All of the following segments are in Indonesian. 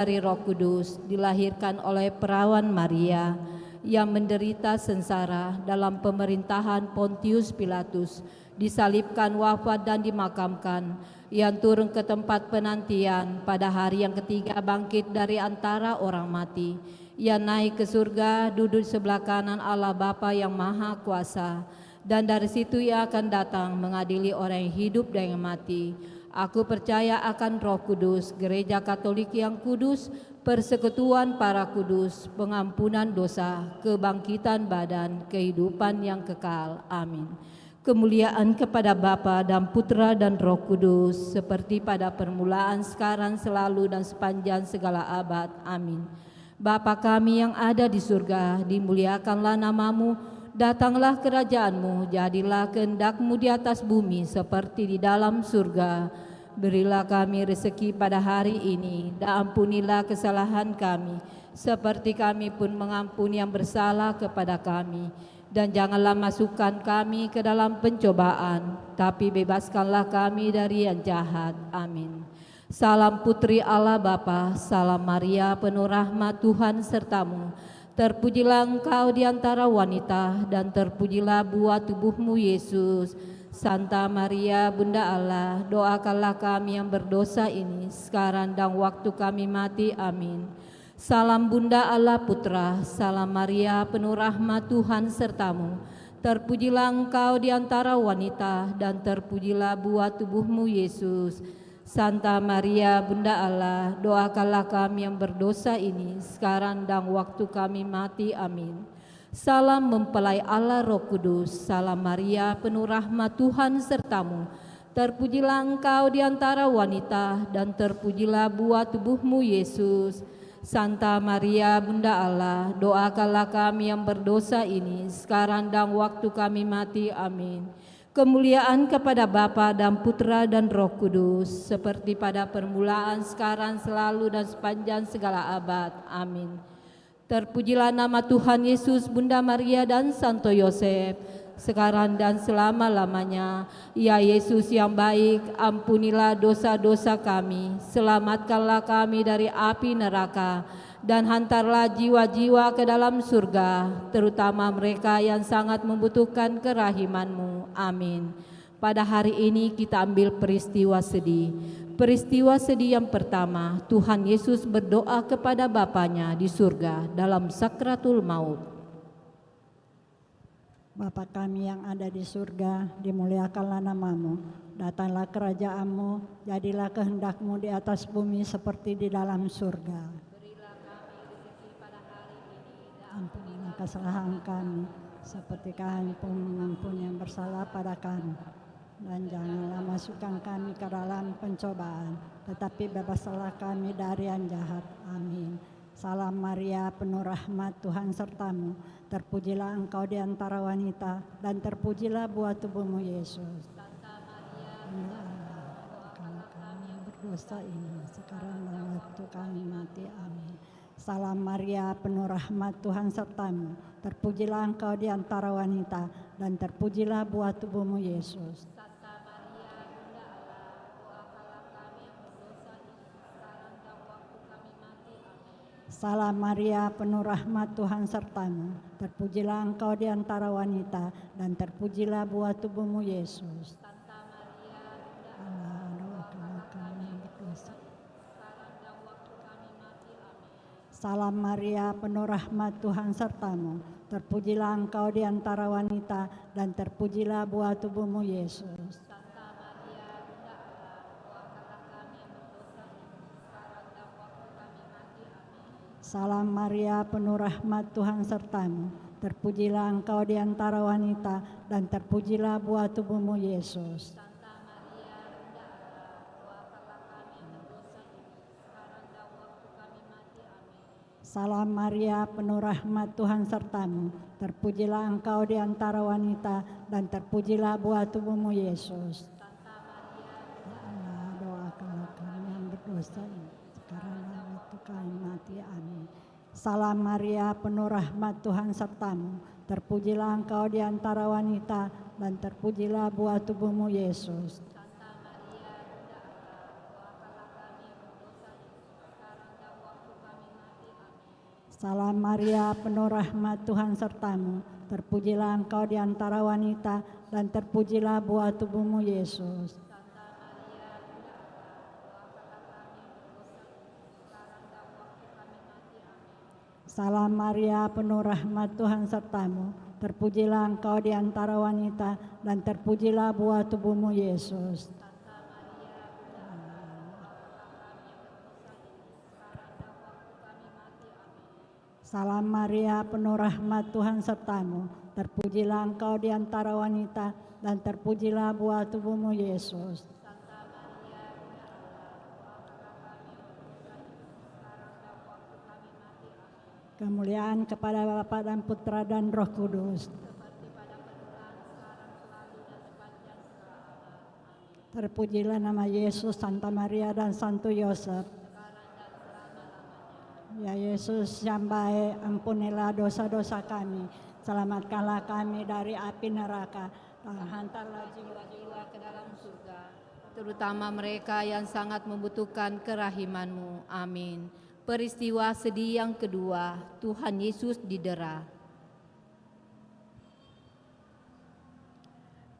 dari Roh Kudus, dilahirkan oleh perawan Maria, yang menderita sengsara dalam pemerintahan Pontius Pilatus, disalibkan, wafat dan dimakamkan, yang turun ke tempat penantian, pada hari yang ketiga bangkit dari antara orang mati, yang naik ke surga, duduk sebelah kanan Allah Bapa yang Maha Kuasa, dan dari situ ia akan datang mengadili orang yang hidup dan yang mati. Aku percaya akan Roh Kudus, Gereja Katolik yang kudus, persekutuan para kudus, pengampunan dosa, kebangkitan badan, kehidupan yang kekal. Amin. Kemuliaan kepada Bapa dan Putra dan Roh Kudus, seperti pada permulaan, sekarang, selalu, dan sepanjang segala abad. Amin. Bapa kami yang ada di surga, dimuliakanlah namamu, datanglah kerajaanmu, jadilah kehendak-Mu di atas bumi seperti di dalam surga. Berilah kami rezeki pada hari ini, dan ampunilah kesalahan kami, seperti kami pun mengampuni yang bersalah kepada kami. Dan janganlah masukkan kami ke dalam pencobaan, tapi bebaskanlah kami dari yang jahat. Amin. Salam Putri Allah Bapa, salam Maria penuh rahmat Tuhan sertamu. Terpujilah engkau di antara wanita, dan terpujilah buah tubuhmu Yesus. Santa Maria Bunda Allah, doakanlah kami yang berdosa ini, sekarang dan waktu kami mati. Amin. Salam Bunda Allah Putra, salam Maria penuh rahmat Tuhan sertamu. Terpujilah engkau di antara wanita, dan terpujilah buah tubuhmu Yesus. Santa Maria Bunda Allah, doakanlah kami yang berdosa ini, sekarang dan waktu kami mati. Amin. Salam mempelai Allah Roh Kudus, salam Maria penuh rahmat Tuhan sertamu. Terpujilah engkau di antara wanita, dan terpujilah buah tubuhmu Yesus. Santa Maria Bunda Allah, doakanlah kami yang berdosa ini, sekarang dan waktu kami mati. Amin. Kemuliaan kepada Bapa dan Putra dan Roh Kudus, seperti pada permulaan, sekarang, selalu, dan sepanjang segala abad. Amin. Terpujilah nama Tuhan Yesus, Bunda Maria dan Santo Yosef, sekarang dan selama-lamanya. Ya Yesus yang baik, ampunilah dosa-dosa kami, selamatkanlah kami dari api neraka, dan hantarlah jiwa-jiwa ke dalam surga, terutama mereka yang sangat membutuhkan kerahiman-Mu. Amin. Pada hari ini kita ambil peristiwa sedih. Peristiwa sedih yang pertama, Tuhan Yesus berdoa kepada Bapanya di surga dalam sakratul maut. Bapa kami yang ada di surga, dimuliakanlah namamu. Datanglah kerajaan-Mu, jadilah kehendak-Mu di atas bumi seperti di dalam surga. Berilah kami rezeki pada hari ini, dan Ampunilah kesalahan kami, seperti kami pun mengampuni yang bersalah pada kami. Dan janganlah masukkan kami ke dalam pencobaan, tetapi bebaskanlah kami dari yang jahat. Amin. Salam Maria penuh rahmat Tuhan sertamu. Terpujilah engkau di antara wanita, dan terpujilah buah tubuhmu Yesus. Santa Maria, Kalau kami yang berdosa ini, sekarang dan waktu kami mati. Amin. Salam Maria penuh rahmat Tuhan sertamu. Terpujilah engkau di antara wanita, dan terpujilah buah tubuhmu Yesus. Salam Maria penuh rahmat Tuhan sertamu. Terpujilah engkau di antara wanita, dan terpujilah buah tubuhmu Yesus. Santa Maria, Allah, doakanlah kami yang berdosa. sekarang dan waktu kami mati. Amin. Salam Maria penuh rahmat Tuhan sertamu. Terpujilah engkau di antara wanita, dan terpujilah buah tubuhmu Yesus. Santa Maria, Bunda Allah, doakanlah kami yang berdosa ini, sekarang dan waktu kami mati. Amin. Salam Maria penuh rahmat Tuhan sertamu. Terpujilah engkau di antara wanita, dan terpujilah buah tubuhmu Yesus. Santa Maria, Bunda Allah, doakanlah kami yang berdosa ini, sekarang dan waktu kami mati. Amin. Salam Maria penuh rahmat Tuhan sertamu. Terpujilah engkau di antara wanita, dan terpujilah buah tubuhmu Yesus. Santa Maria, Ya Allah, doakanlah kami yang berdosa ini, sekarang dan waktu kami mati. Amin. Salam Maria penuh rahmat Tuhan sertamu. Terpujilah engkau di antara wanita, dan terpujilah buah tubuhmu Yesus. Santa Maria, Bunda Allah, doakanlah kami yang berdosa ini, sekarang dan waktu Salam Maria, penuh rahmat, Tuhan sertamu. Terpujilah engkau di antara wanita, dan terpujilah buah tubuhmu, Yesus. Salam Maria, penuh rahmat, Tuhan sertamu. Terpujilah engkau di antara wanita, dan terpujilah buah tubuhmu, Yesus. Salam Maria, penuh rahmat, Tuhan sertamu. Terpujilah engkau di antara wanita, dan terpujilah buah tubuhmu, Yesus. Kemuliaan kepada Bapa dan Putra dan Roh Kudus. Terpujilah nama Yesus, Santa Maria dan Santo Yosef. Ya Yesus yang baik, ampunilah dosa-dosa kami, selamatkanlah kami dari api neraka, dan hantarlah Jiwa-jiwa ke dalam surga, terutama mereka yang sangat membutuhkan kerahiman-Mu. Amin. Peristiwa sedih yang kedua, Tuhan Yesus didera.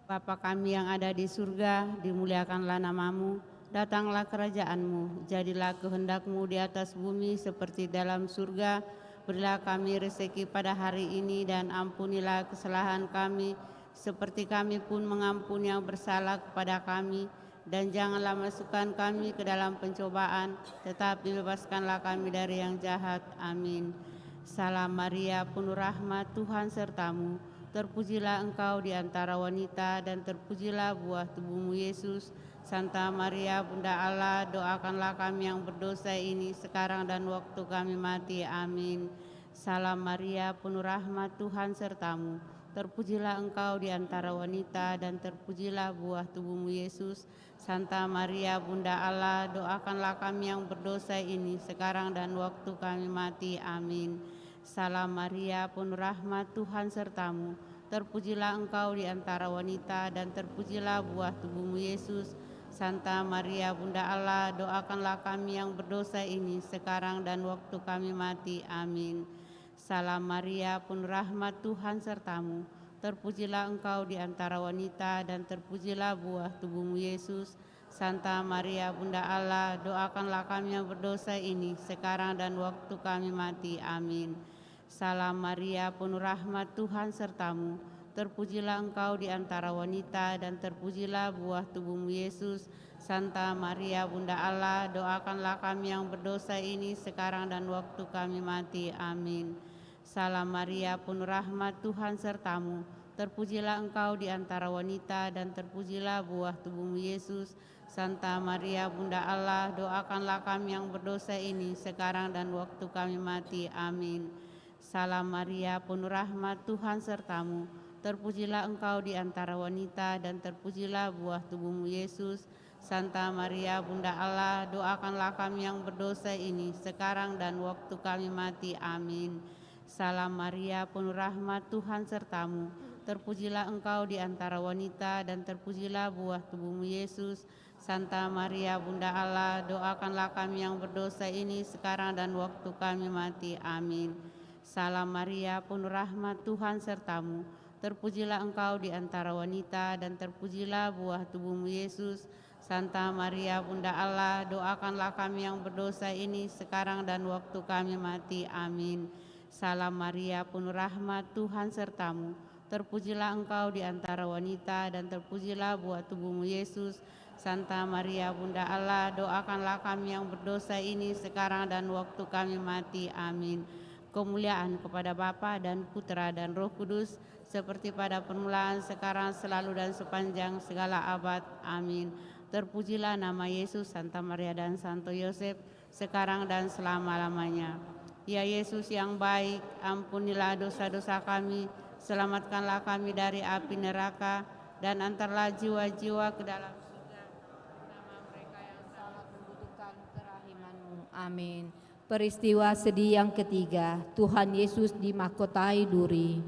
Bapa kami yang ada di surga, dimuliakanlah nama-Mu, datanglah kerajaan-Mu, jadilah kehendak-Mu di atas bumi seperti dalam surga. Berilah kami rezeki pada hari ini, dan ampunilah kesalahan kami, seperti kami pun mengampuni yang bersalah kepada kami. Dan janganlah masukkan kami ke dalam pencobaan, tetapi bebaskanlah kami dari yang jahat. Amin. Salam Maria, penuh rahmat, Tuhan sertamu. Terpujilah engkau di antara wanita, dan terpujilah buah tubuhmu, Yesus. Santa Maria, Bunda Allah, doakanlah kami yang berdosa ini sekarang dan waktu kami mati. Amin. Salam Maria, penuh rahmat, Tuhan sertamu. Terpujilah engkau di antara wanita, dan terpujilah buah tubuhmu, Yesus. Santa Maria, Bunda Allah, doakanlah kami yang berdosa ini sekarang dan waktu kami mati. Amin. Salam Maria, penuh rahmat, Tuhan sertamu. Terpujilah engkau di antara wanita, dan terpujilah buah tubuhmu, Yesus. Santa Maria, Bunda Allah, doakanlah kami yang berdosa ini sekarang dan waktu kami mati. Amin. Salam Maria, penuh rahmat, Tuhan sertamu. Terpujilah engkau di antara wanita, dan terpujilah buah tubuhmu, Yesus. Santa Maria, Bunda Allah, doakanlah kami yang berdosa ini sekarang dan waktu kami mati. Amin. Salam Maria, penuh rahmat, Tuhan sertamu. Terpujilah engkau di antara wanita, dan terpujilah buah tubuhmu, Yesus. Santa Maria, Bunda Allah, doakanlah kami yang berdosa ini sekarang dan waktu kami mati. Amin. Salam Maria, penuh rahmat, Tuhan sertamu. Terpujilah engkau di antara wanita, dan terpujilah buah tubuhmu, Yesus. Santa Maria, Bunda Allah, doakanlah kami yang berdosa ini sekarang dan waktu kami mati. Amin. Salam Maria, penuh rahmat, Tuhan sertamu. Terpujilah engkau di antara wanita, dan terpujilah buah tubuhmu, Yesus. Santa Maria, Bunda Allah, doakanlah kami yang berdosa ini sekarang dan waktu kami mati. Amin. Salam Maria, penuh rahmat, Tuhan sertamu. Terpujilah engkau di antara wanita, dan terpujilah buah tubuhmu, Yesus. Santa Maria, Bunda Allah, doakanlah kami yang berdosa ini sekarang dan waktu kami mati. Amin. Salam Maria, penuh rahmat, Tuhan sertamu. Terpujilah engkau di antara wanita, dan terpujilah buah tubuhmu, Yesus. Santa Maria, Bunda Allah, doakanlah kami yang berdosa ini sekarang dan waktu kami mati. Amin. Salam Maria, penuh rahmat, Tuhan sertamu. Terpujilah engkau di antara wanita, dan terpujilah buah tubuhmu, Yesus. Santa Maria, Bunda Allah, doakanlah kami yang berdosa ini sekarang dan waktu kami mati. Amin. Kemuliaan kepada Bapa dan Putra dan Roh Kudus, seperti pada permulaan, sekarang, selalu, dan sepanjang segala abad. Amin. Terpujilah nama Yesus, Santa Maria dan Santo Yosef, sekarang dan selama-lamanya. Ya Yesus yang baik, ampunilah dosa-dosa kami, selamatkanlah kami dari api neraka, dan antarlah jiwa-jiwa ke dalam surga, terutama mereka yang sangat membutuhkan kerahiman-Mu. Amin. Peristiwa sedih yang ketiga, Tuhan Yesus dimahkotai duri.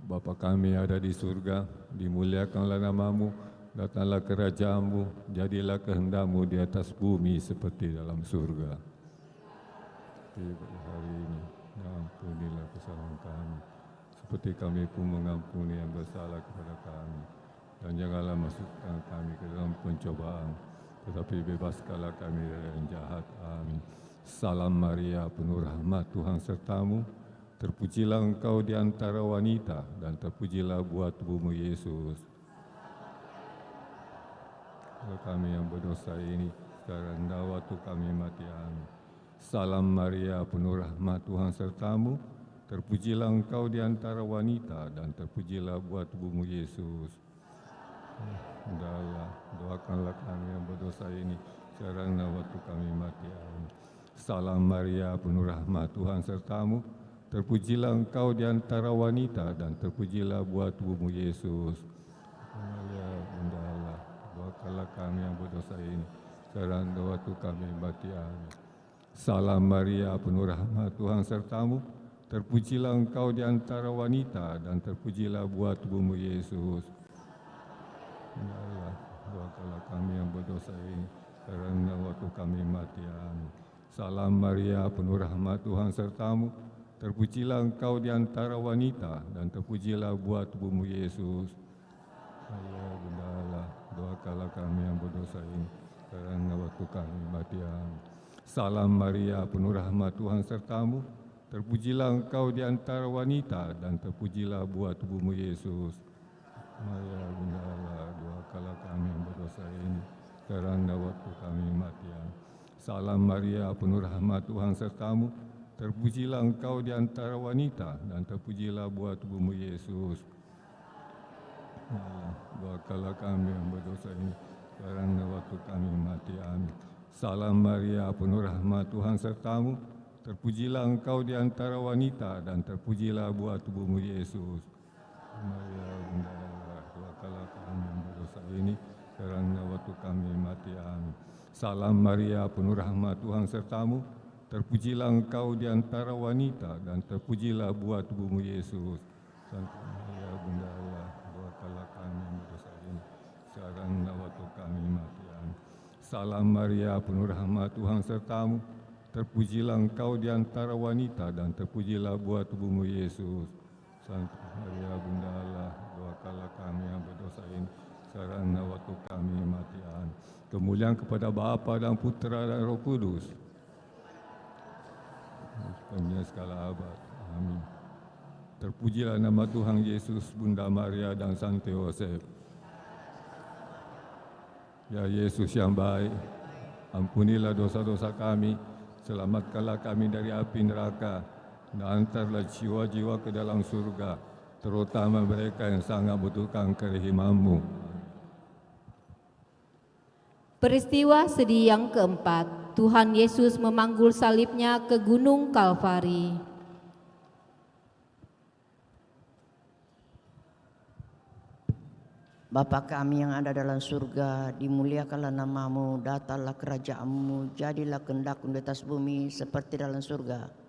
Bapa kami ada di surga, dimuliakanlah nama-Mu, Datanglah kerajaan-Mu, jadilah kehendak-Mu di atas bumi seperti dalam surga. Pada hari ini, ampunilah kesalahan kami, seperti kami pun mengampuni yang bersalah kepada kami. Dan janganlah masukkan kami ke dalam pencobaan, tetapi bebaskanlah kami dari yang jahat. Amin. Salam Maria, penuh rahmat, Tuhan sertamu. Terpujilah engkau di antara wanita, dan terpujilah buah tubuhmu Yesus. Kami yang berdosa ini, sekarang dan waktu kami mati. Amin. Salam Maria, penuh rahmat, Tuhan sertamu. Terpujilah engkau di antara wanita, dan terpujilah buah tubuhmu Yesus. Sudahlah, doakanlah kami yang berdosa ini, sekarang dan waktu kami mati. Amin. Salam Maria, penuh rahmat, Tuhan sertamu. Terpujilah engkau di antara wanita, dan terpujilah buah tubuhmu Yesus. Maria, Bunda Allah, doakanlah kami yang berdosa ini, sekarang dan waktu kami mati. Amin. Salam Maria, penuh rahmat, Tuhan sertamu. Terpujilah engkau di antara wanita, dan terpujilah buah tubuhmu Yesus. Ya Allah, doakanlah kami yang berdosa ini, sekarang dan waktu kami mati. Amin. Salam Maria, penuh rahmat, Tuhan sertamu. Terpujilah engkau di antara wanita, dan terpujilah buah tubuhmu Yesus. Ya Bunda Allah, doakanlah kami yang berdosa ini, sekarang dan waktu kami mati. Amin. Salam Maria, penuh rahmat, Tuhan sertamu. Terpujilah engkau di antara wanita, dan terpujilah buah tubuhmu Yesus. Maria, Bunda Allah, doakanlah kami yang berdosa ini, sekarang dan waktu kami mati. Amin. Salam Maria, penuh rahmat, Tuhan sertamu. Terpujilah engkau di antara wanita, dan terpujilah buah tubuhmu Yesus. Ya Allah, doakanlah kami yang berdosa ini, sekarang dan waktu kami mati. Amin. Salam Maria, penuh rahmat, Tuhan sertamu. Terpujilah engkau di antara wanita, dan terpujilah buah tubuhmu Yesus. Maria, Bunda Allah, doakanlah kami yang berdosa ini, sekarang dan waktu kami mati. Amin. Salam Maria, penuh rahmat, Tuhan sertamu. Terpujilah engkau di antara wanita, dan terpujilah buah tubuhmu Yesus. Santa Maria, Bunda Allah, doakanlah kami yang berdosa ini, sekarang dan waktu kami mati. Amin. Salam Maria, penuh rahmat, Tuhan sertamu. Terpujilah engkau di antara wanita, dan terpujilah buah tubuhmu Yesus. Santa Maria, Bunda Allah, doakanlah kami yang berdosa ini, sekarang dan waktu kami mati. Amin. Kemuliaan kepada Bapa dan Putera dan Roh Kudus, sepanjang segala abad. Amin. Terpujilah nama Tuhan Yesus, Bunda Maria dan Santo Yosef. Ya Yesus yang baik, ampunilah dosa-dosa kami, selamatkanlah kami dari api neraka, dan antarlah jiwa-jiwa ke dalam surga, terutama mereka yang sangat membutuhkan kerahiman-Mu. Peristiwa sedih yang keempat, Tuhan Yesus memanggul salibnya ke Gunung Kalvari. Bapa kami yang ada dalam surga, dimuliakanlah nama-Mu, datanglah kerajaan-Mu, jadilah kehendak-Mu di atas bumi seperti dalam surga.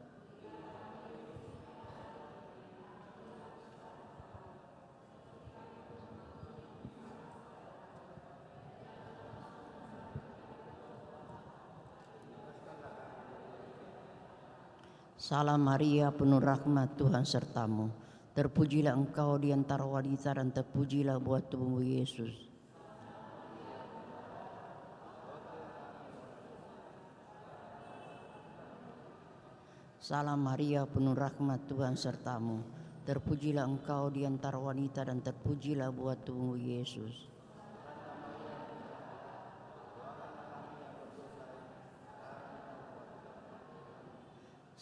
Salam Maria, penuh rahmat, Tuhan sertamu. Terpujilah engkau di antara wanita, dan terpujilah buah tubuhmu Yesus. Salam Maria, penuh rahmat, Tuhan sertamu. Terpujilah engkau di antara wanita, dan terpujilah buah tubuhmu Yesus.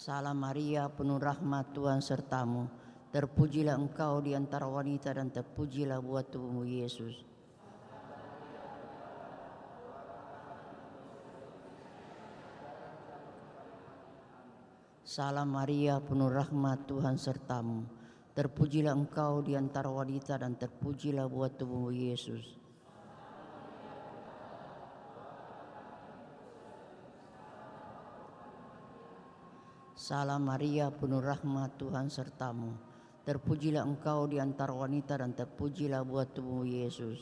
Salam Maria, penuh rahmat, Tuhan sertamu. Terpujilah engkau di antara wanita, dan terpujilah buah tubuhmu Yesus. Salam Maria, penuh rahmat, Tuhan sertamu. Terpujilah engkau di antara wanita, dan terpujilah buah tubuhmu Yesus. Salam Maria, penuh rahmat, Tuhan sertamu. Terpujilah engkau di antara wanita, dan terpujilah buah tubuhmu Yesus.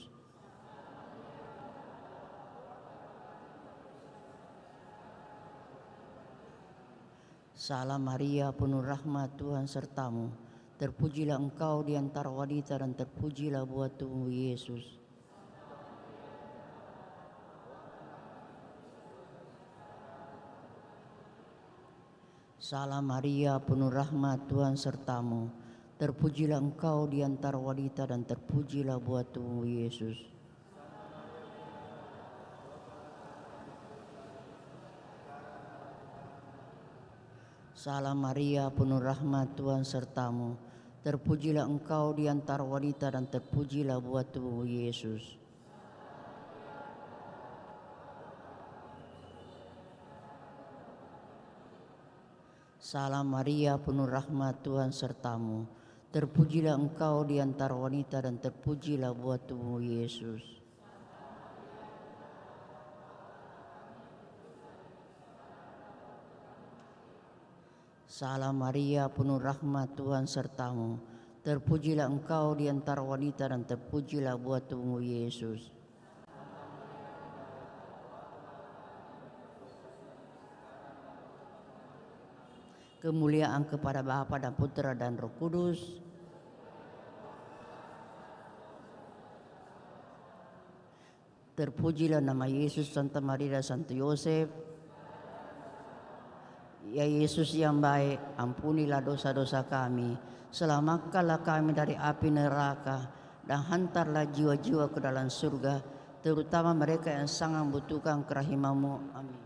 Salam Maria, penuh rahmat, Tuhan sertamu. Terpujilah engkau di antara wanita dan terpujilah buah tubuhmu Yesus. Salam Maria, penuh rahmat, Tuhan sertamu. Terpujilah engkau di antara wanita dan terpujilah buah tubuhmu Yesus. Salam Maria, penuh rahmat, Tuhan sertamu. Terpujilah engkau di antara wanita dan terpujilah buah tubuhmu Yesus. Salam Maria, penuh rahmat, Tuhan sertamu. Terpujilah engkau di antara wanita dan terpujilah buah tubuhmu Yesus. Salam Maria, penuh rahmat, Tuhan sertamu. Terpujilah engkau di antara wanita dan terpujilah buah tubuhmu Yesus. Kemuliaan kepada Bapa dan Putra dan Roh Kudus. Terpujilah nama Yesus, Santa Maria dan Santo Yosef. Ya Yesus yang baik, ampunilah dosa-dosa kami, selamatkanlah kami dari api neraka, dan hantarlah jiwa-jiwa ke dalam surga, terutama mereka yang sangat membutuhkan kerahiman-Mu. Amin.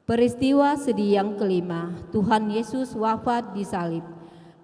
Peristiwa sedih yang kelima, Tuhan Yesus wafat di salib.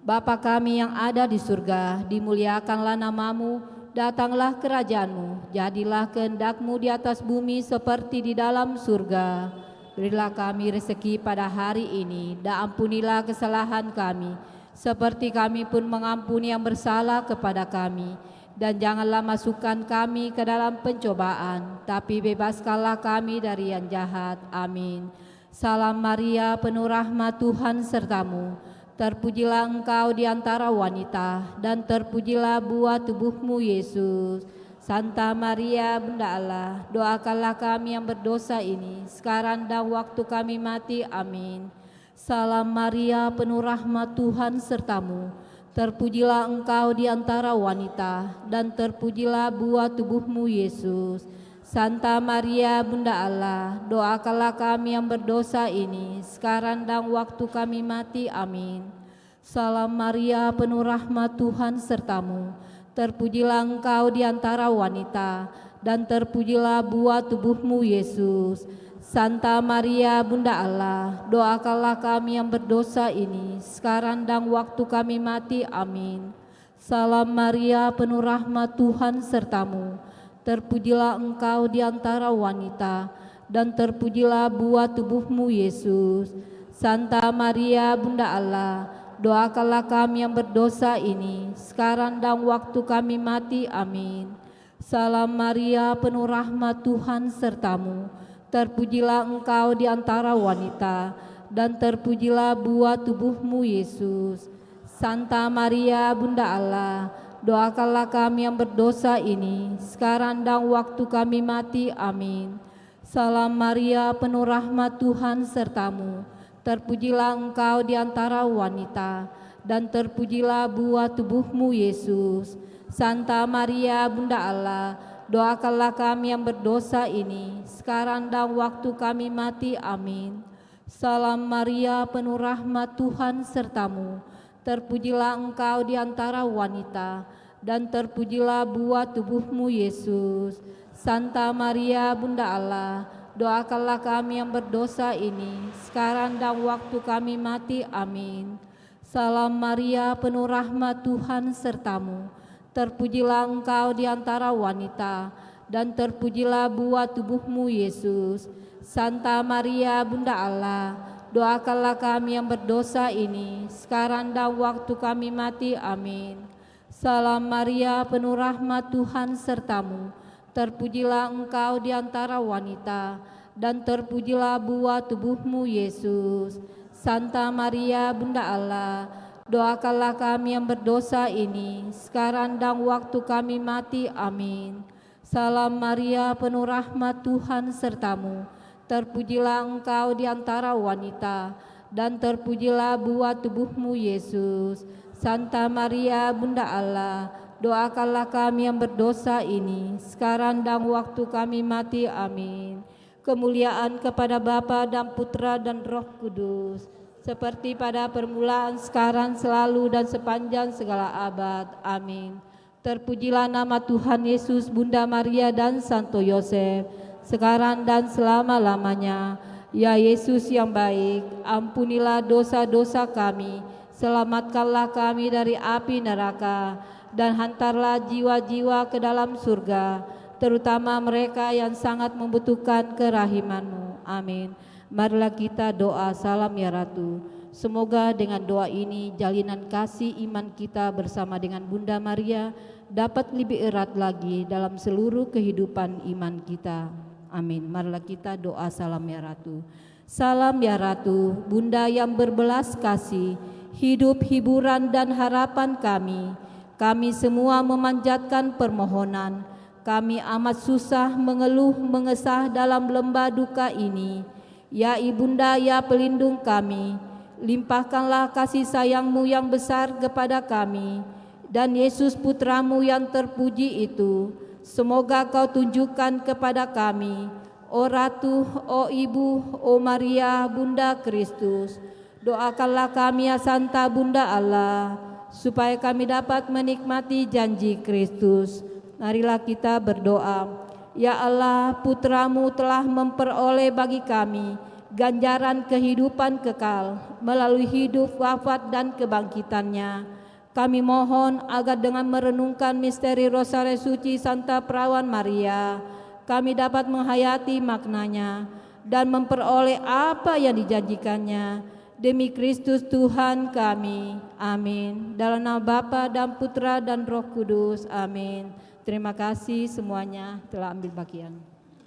Bapa kami yang ada di surga, dimuliakanlah nama-Mu. Datanglah kerajaan-Mu, jadilah kehendak-Mu di atas bumi seperti di dalam surga. Berilah kami rezeki pada hari ini, dan ampunilah kesalahan kami, seperti kami pun mengampuni yang bersalah kepada kami. Dan janganlah masukkan kami ke dalam pencobaan, tapi bebaskanlah kami dari yang jahat. Amin. Salam Maria, penuh rahmat, Tuhan sertamu. Terpujilah engkau di antara wanita, dan terpujilah buah tubuhmu Yesus. Santa Maria, Bunda Allah, doakanlah kami yang berdosa ini, sekarang dan waktu kami mati. Amin. Salam Maria, penuh rahmat, Tuhan sertamu. Terpujilah engkau di antara wanita, dan terpujilah buah tubuhmu Yesus. Santa Maria, Bunda Allah, doakanlah kami yang berdosa ini, sekarang dan waktu kami mati. Amin. Salam Maria, penuh rahmat, Tuhan sertamu. Terpujilah engkau di antara wanita, dan terpujilah buah tubuhmu Yesus. Santa Maria, Bunda Allah, doakanlah kami yang berdosa ini, sekarang dan waktu kami mati. Amin. Salam Maria, penuh rahmat, Tuhan sertamu. Terpujilah engkau di antara wanita, dan terpujilah buah tubuhmu Yesus. Santa Maria, Bunda Allah, doakanlah kami yang berdosa ini, sekarang dan waktu kami mati. Amin. Salam Maria, penuh rahmat, Tuhan sertamu. Terpujilah engkau di antara wanita, dan terpujilah buah tubuhmu Yesus. Santa Maria, Bunda Allah, doakanlah kami yang berdosa ini, sekarang dan waktu kami mati. Amin. Salam Maria, penuh rahmat, Tuhan sertamu. Terpujilah engkau di antara wanita, dan terpujilah buah tubuhmu Yesus. Santa Maria, Bunda Allah, doakanlah kami yang berdosa ini, sekarang dan waktu kami mati. Amin. Salam Maria, penuh rahmat, Tuhan sertamu. Terpujilah engkau di antara wanita, dan terpujilah buah tubuhmu Yesus. Santa Maria, Bunda Allah, doakanlah kami yang berdosa ini, sekarang dan waktu kami mati. Amin. Salam Maria, penuh rahmat, Tuhan sertamu. Terpujilah engkau di antara wanita, dan terpujilah buah tubuhmu Yesus. Santa Maria, Bunda Allah, doakanlah kami yang berdosa ini, sekarang dan waktu kami mati. Amin. Salam Maria, penuh rahmat, Tuhan sertamu. Terpujilah engkau di antara wanita, dan terpujilah buah tubuhmu Yesus. Santa Maria, Bunda Allah, doakanlah kami yang berdosa ini, sekarang dan waktu kami mati. Amin. Salam Maria, penuh rahmat, Tuhan sertamu. Terpujilah engkau di antara wanita, dan terpujilah buah tubuhmu Yesus. Santa Maria Bunda Allah, doakanlah kami yang berdosa ini, sekarang dan waktu kami mati. Amin. Kemuliaan kepada Bapa dan Putra dan Roh Kudus, seperti pada permulaan, sekarang, selalu, dan sepanjang segala abad. Amin. Terpujilah nama Tuhan Yesus, Bunda Maria dan Santo Yosef, sekarang dan selama-lamanya. Ya Yesus yang baik, ampunilah dosa-dosa kami, selamatkanlah kami dari api neraka, dan hantarlah jiwa-jiwa ke dalam surga, terutama mereka yang sangat membutuhkan kerahiman-Mu. Amin. Marilah kita doa. Salam ya Ratu. Semoga dengan doa ini jalinan kasih iman kita bersama dengan Bunda Maria dapat lebih erat lagi dalam seluruh kehidupan iman kita. Amin. Marilah kita doa. Salam ya Ratu. Salam ya Ratu, Bunda yang berbelas kasih, hidup, hiburan, dan harapan kami. Kami semua memanjatkan permohonan. Kami amat susah, mengeluh, mengesah dalam lembah duka ini. Ya Ibunda, ya pelindung kami, limpahkanlah kasih sayang-Mu yang besar kepada kami, dan Yesus Putra-Mu yang terpuji itu, semoga Kau tunjukkan kepada kami, O Ratu, O Ibu, O Maria, Bunda Kristus. Doakanlah kami ya Santa Bunda Allah, supaya kami dapat menikmati janji Kristus. Marilah kita berdoa. Ya Allah, Putra-Mu telah memperoleh bagi kami ganjaran kehidupan kekal melalui hidup, wafat, dan kebangkitannya. Kami mohon agar dengan merenungkan misteri Rosari Suci Santa Perawan Maria, kami dapat menghayati maknanya dan memperoleh apa yang dijanjikannya. Demi Kristus Tuhan kami. Amin. Dalam nama Bapa dan Putra dan Roh Kudus. Amin. Terima kasih semuanya telah ambil bagian.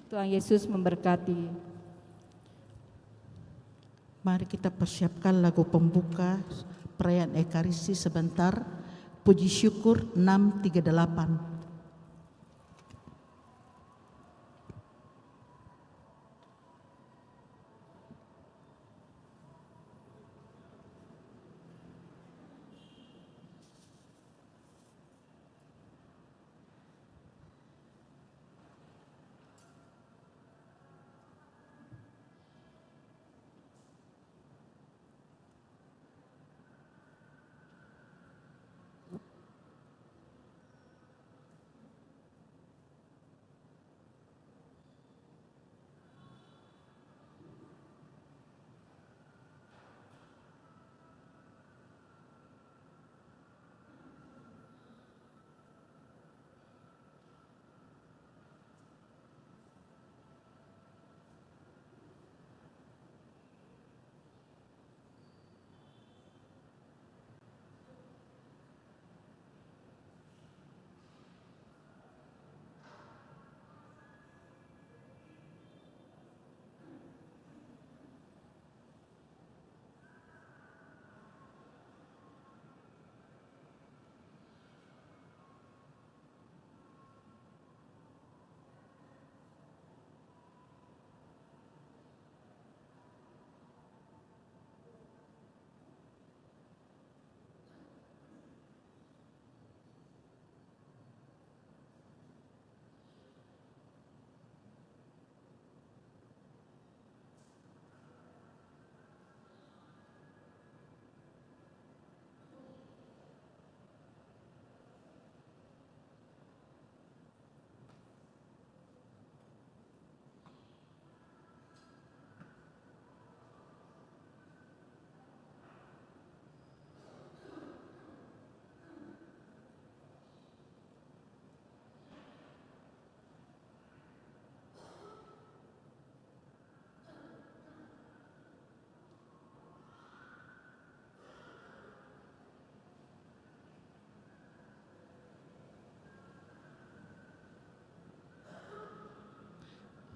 Tuhan Yesus memberkati. Mari kita persiapkan lagu pembuka perayaan Ekaristi sebentar. Puji syukur 638.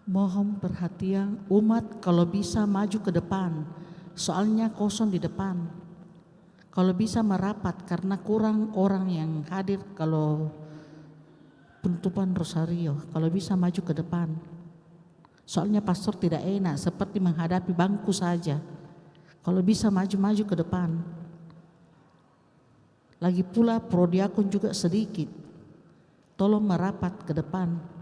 Mohon perhatian umat, kalau bisa maju ke depan, soalnya kosong di depan. Kalau bisa merapat karena kurang orang yang hadir kalau penutupan rosario. Kalau bisa maju ke depan Soalnya pastor tidak enak seperti menghadapi bangku saja. Kalau bisa maju-maju ke depan. Lagi pula prodiakon juga sedikit. Tolong merapat ke depan.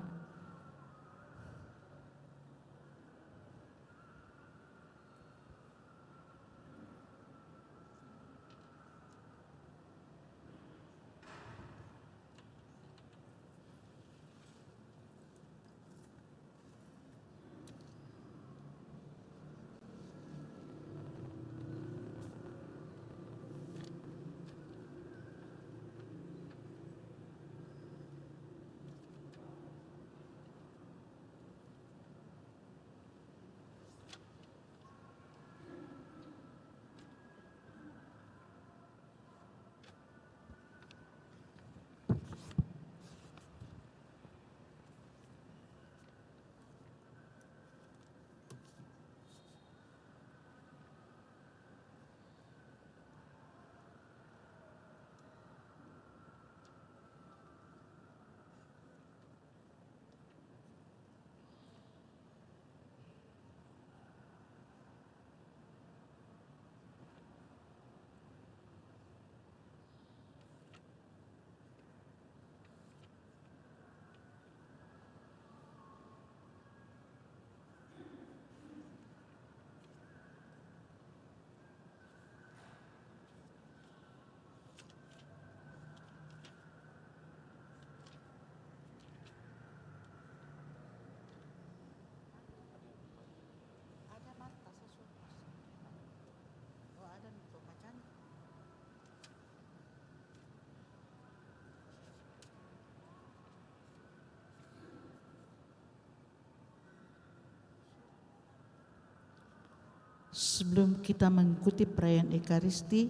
Sebelum kita mengikuti perayaan Ekaristi,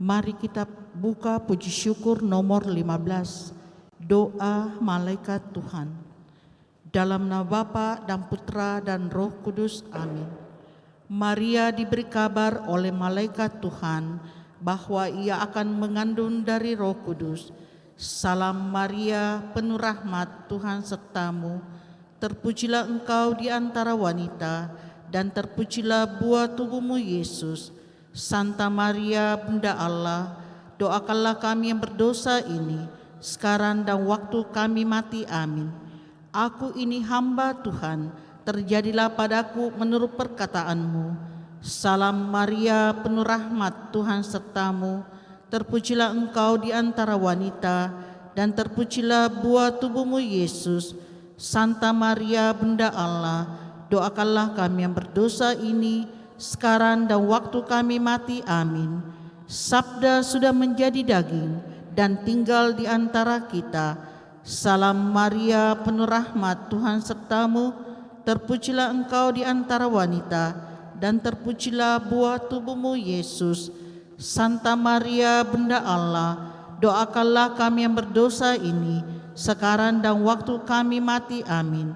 mari kita buka puji syukur nomor 15, doa malaikat Tuhan. Dalam nama Bapa dan Putra dan Roh Kudus, amin. Maria diberi kabar oleh malaikat Tuhan bahwa ia akan mengandung dari Roh Kudus. Salam Maria, penuh rahmat, Tuhan sertamu. Terpujilah engkau di antara wanita, dan terpujilah buah tubuhmu Yesus. Santa Maria, Bunda Allah, doakanlah kami yang berdosa ini, sekarang dan waktu kami mati. Amin. Aku ini hamba Tuhan, terjadilah padaku menurut perkataanmu. Salam Maria, penuh rahmat, Tuhan sertamu. Terpujilah engkau di antara wanita, dan terpujilah buah tubuhmu Yesus. Santa Maria, Bunda Allah, doakanlah kami yang berdosa ini, sekarang dan waktu kami mati. Amin. Sabda sudah menjadi daging dan tinggal di antara kita. Salam Maria, penuh rahmat, Tuhan sertamu. Terpujilah engkau di antara wanita, dan terpujilah buah tubuhmu Yesus. Santa Maria, Bunda Allah, doakanlah kami yang berdosa ini, sekarang dan waktu kami mati. Amin.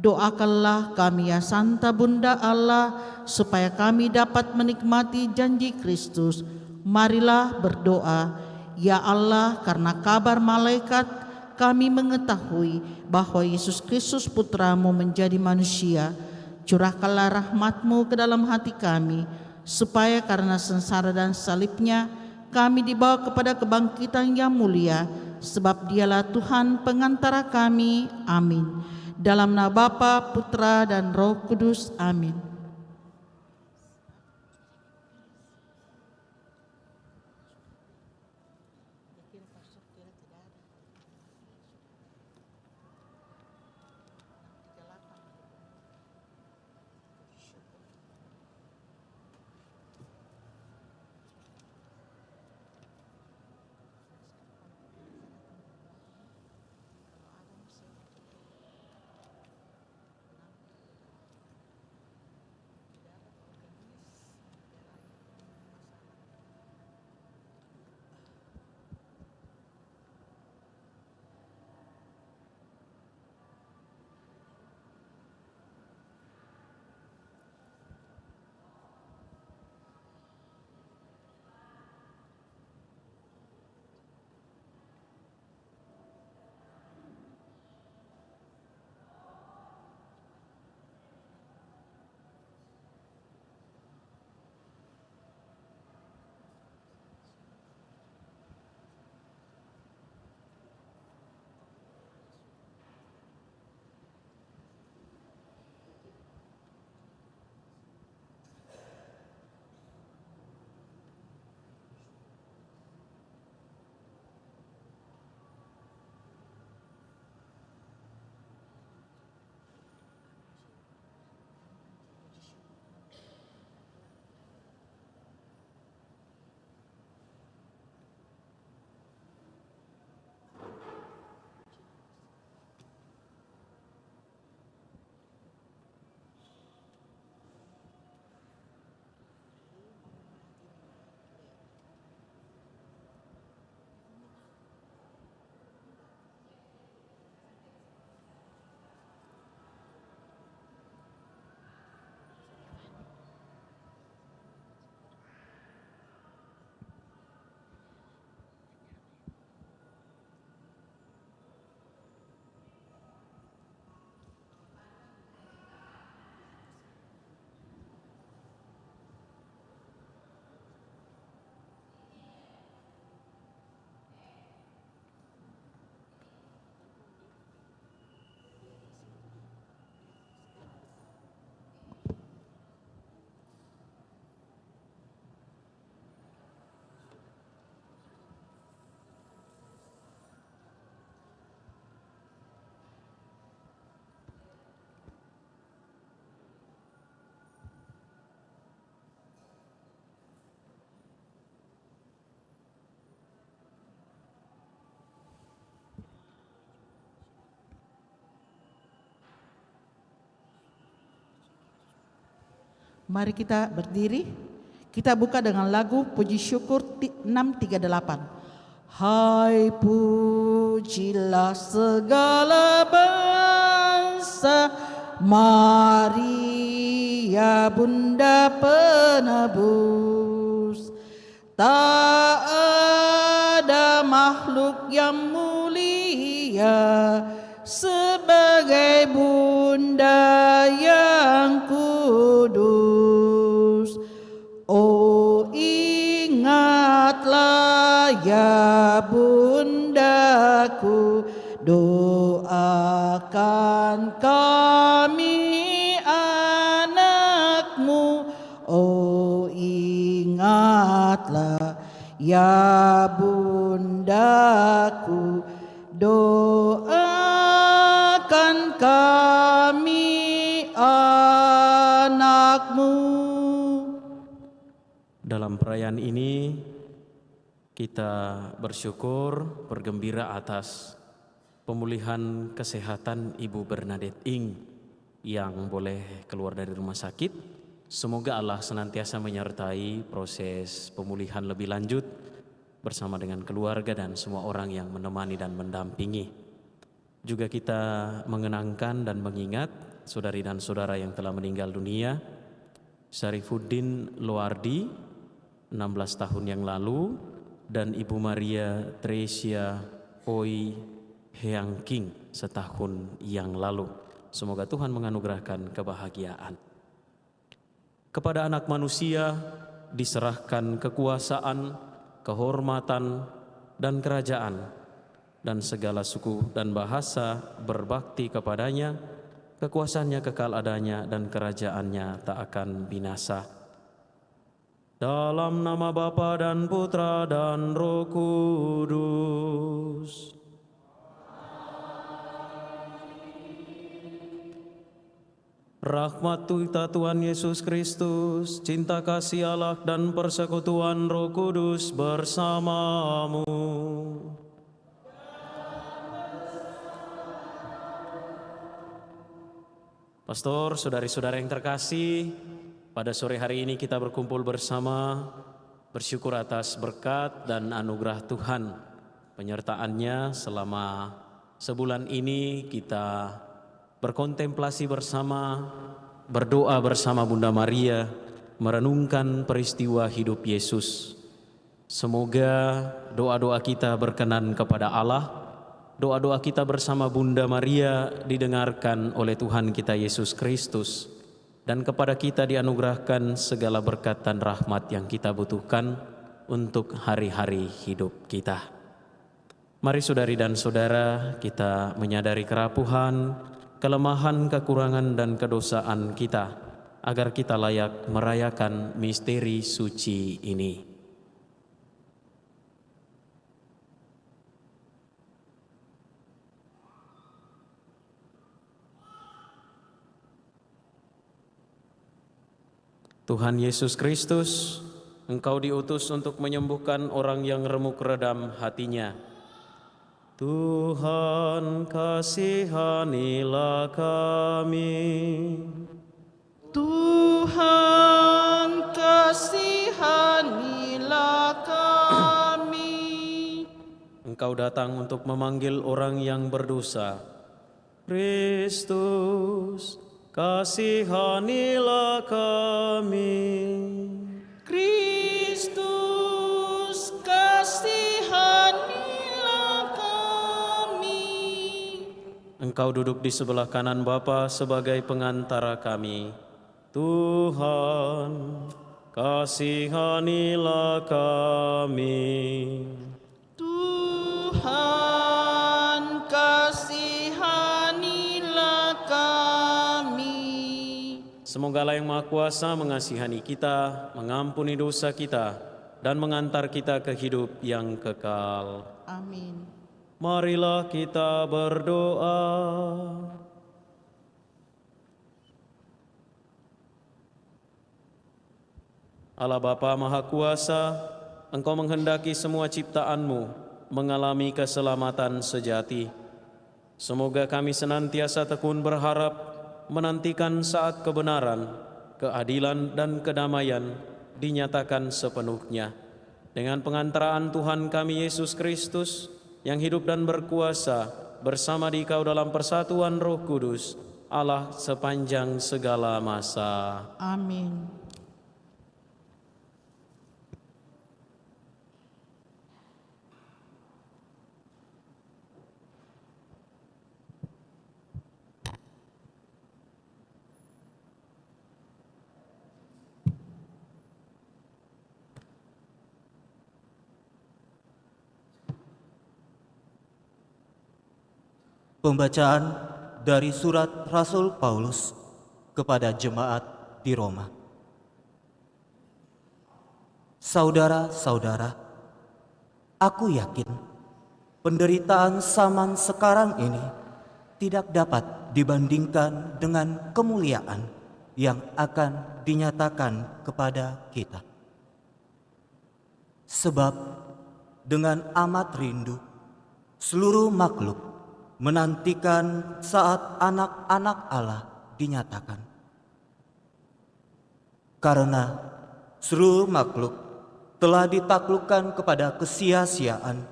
Doakanlah kami ya Santa Bunda Allah, supaya kami dapat menikmati janji Kristus. Marilah berdoa. Ya Allah, karena kabar malaikat kami mengetahui bahwa Yesus Kristus Putramu menjadi manusia. Curahkanlah rahmat-Mu ke dalam hati kami, supaya karena sengsara dan salibnya kami dibawa kepada kebangkitan yang mulia, sebab Dialah Tuhan pengantara kami. Amin. Dalam nama Bapa, Putra, dan Roh Kudus. Amin. Mari kita berdiri. Kita buka dengan lagu puji syukur 638. Hai pujilah segala bangsa, Maria Bunda Penebus. Tak ada makhluk yang mulia sebagai Bunda yang kudus. Oh, ingatlah ya Bundaku, doakan kami anakmu. Oh, ingatlah ya Bundaku, doakan kami anakmu. Dalam perayaan ini kita bersyukur, bergembira atas pemulihan kesehatan Ibu Bernadette Ing yang boleh keluar dari rumah sakit. Semoga Allah senantiasa menyertai proses pemulihan lebih lanjut bersama dengan keluarga dan semua orang yang menemani dan mendampingi. Juga kita mengenangkan dan mengingat saudari dan saudara yang telah meninggal dunia. Syarifuddin Loardi 16 tahun yang lalu, dan Ibu Maria Tresia Oi Heang King setahun yang lalu. Semoga Tuhan menganugerahkan kebahagiaan. Kepada anak manusia diserahkan kekuasaan, kehormatan, dan kerajaan, dan segala suku dan bahasa berbakti kepadanya. Kekuasaannya kekal adanya dan kerajaannya tak akan binasa. Dalam nama Bapa dan Putra dan Roh Kudus. Rahmat kita Tuhan Yesus Kristus, cinta kasih Allah dan persekutuan Roh Kudus bersamamu. Pastor, saudari-saudara yang terkasih, pada sore hari ini kita berkumpul bersama, bersyukur atas berkat dan anugerah Tuhan. Penyertaannya selama sebulan ini kita berkontemplasi bersama, berdoa bersama Bunda Maria, merenungkan peristiwa hidup Yesus. Semoga doa-doa kita berkenan kepada Allah, doa-doa kita bersama Bunda Maria didengarkan oleh Tuhan kita Yesus Kristus, dan kepada kita dianugerahkan segala berkat dan rahmat yang kita butuhkan untuk hari-hari hidup kita. Mari saudari dan saudara, kita menyadari kerapuhan, kelemahan, kekurangan, dan kedosaan kita, agar kita layak merayakan misteri suci ini. Tuhan Yesus Kristus, Engkau diutus untuk menyembuhkan orang yang remuk redam hatinya. Tuhan, kasihanilah kami. Tuhan, kasihanilah kami. Engkau datang untuk memanggil orang yang berdosa. Kristus, kasihanilah kami. Kristus, kasihanilah kami. Engkau duduk di sebelah kanan Bapa sebagai pengantara kami. Tuhan, kasihanilah kami. Tuhan, kasihanilah kami. Semoga Allah yang Maha Kuasa mengasihani kita, mengampuni dosa kita, dan mengantar kita ke hidup yang kekal. Amin. Marilah kita berdoa. Allah Bapa Maha Kuasa, Engkau menghendaki semua ciptaan-Mu mengalami keselamatan sejati. Semoga kami senantiasa tekun berharap menantikan saat kebenaran, keadilan dan kedamaian dinyatakan sepenuhnya dengan pengantaraan Tuhan kami Yesus Kristus yang hidup dan berkuasa bersama Dikau dalam persatuan Roh Kudus, Allah sepanjang segala masa. Amin. Pembacaan dari surat Rasul Paulus kepada jemaat di Roma. Saudara-saudara, aku yakin penderitaan zaman sekarang ini tidak dapat dibandingkan dengan kemuliaan yang akan dinyatakan kepada kita. Sebab dengan amat rindu seluruh makhluk menantikan saat anak-anak Allah dinyatakan. Karena seluruh makhluk telah ditaklukkan kepada kesia-siaan,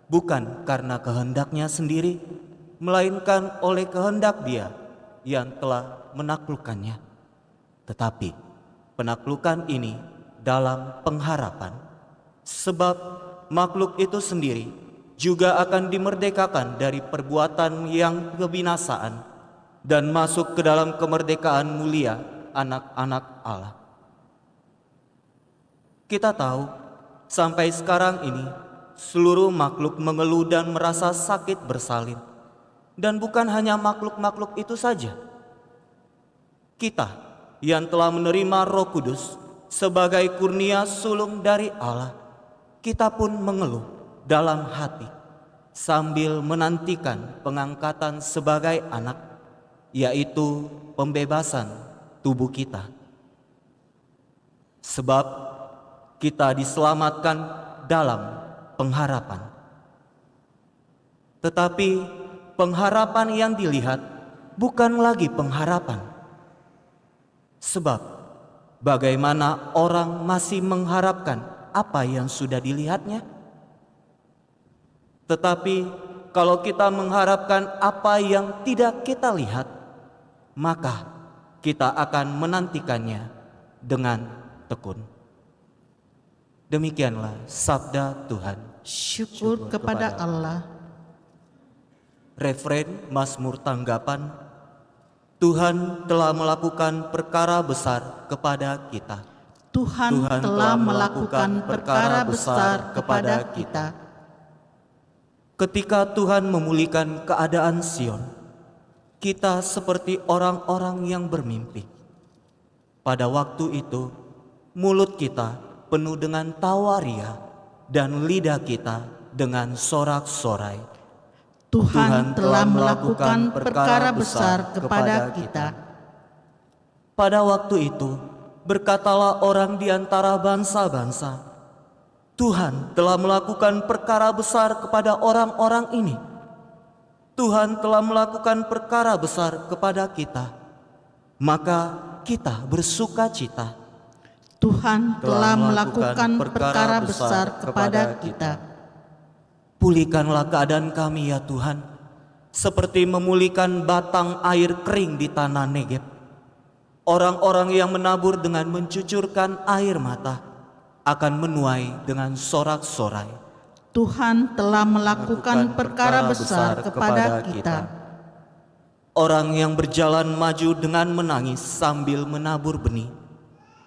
bukan karena kehendaknya sendiri, melainkan oleh kehendak Dia yang telah menaklukkannya. Tetapi penaklukan ini dalam pengharapan, sebab makhluk itu sendiri juga akan dimerdekakan dari perbuatan yang kebinasaan dan masuk ke dalam kemerdekaan mulia anak-anak Allah. Kita tahu sampai sekarang ini seluruh makhluk mengeluh dan merasa sakit bersalin. Dan bukan hanya makhluk-makhluk itu saja. Kita yang telah menerima Roh Kudus sebagai kurnia sulung dari Allah, kita pun mengeluh dalam hati sambil menantikan pengangkatan sebagai anak, yaitu pembebasan tubuh kita. Sebab kita diselamatkan dalam pengharapan. Tetapi pengharapan yang dilihat bukan lagi pengharapan. Sebab bagaimana orang masih mengharapkan apa yang sudah dilihatnya? Tetapi kalau kita mengharapkan apa yang tidak kita lihat, maka kita akan menantikannya dengan tekun. Demikianlah sabda Tuhan. Syukur kepada Allah. Refren Mazmur tanggapan, Tuhan telah melakukan perkara besar kepada kita. Tuhan telah melakukan perkara besar kepada kita. Ketika Tuhan memulihkan keadaan Sion, kita seperti orang-orang yang bermimpi. Pada waktu itu, mulut kita penuh dengan tawa ria dan lidah kita dengan sorak-sorai. Tuhan telah melakukan perkara besar kepada kita. Pada waktu itu, berkatalah orang di antara bangsa-bangsa, Tuhan telah melakukan perkara besar kepada orang-orang ini. Tuhan telah melakukan perkara besar kepada kita. Maka kita bersuka cita. Tuhan telah melakukan perkara besar kepada kita. Pulihkanlah keadaan kami ya Tuhan, seperti memulihkan batang air kering di tanah Negeb. Orang-orang yang menabur dengan mencucurkan air mata akan menuai dengan sorak-sorai. Tuhan telah melakukan perkara besar kepada kita. Orang yang berjalan maju dengan menangis sambil menabur benih,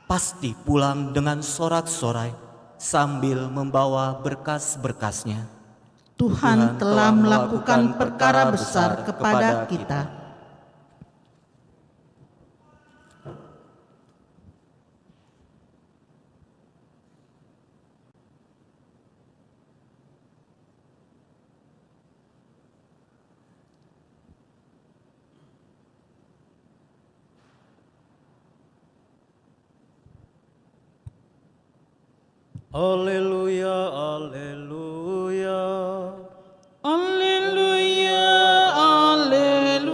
pasti pulang dengan sorak-sorai sambil membawa berkas-berkasnya. Tuhan telah melakukan perkara besar kepada kita. Haleluya, haleluya. Haleluya, haleluya.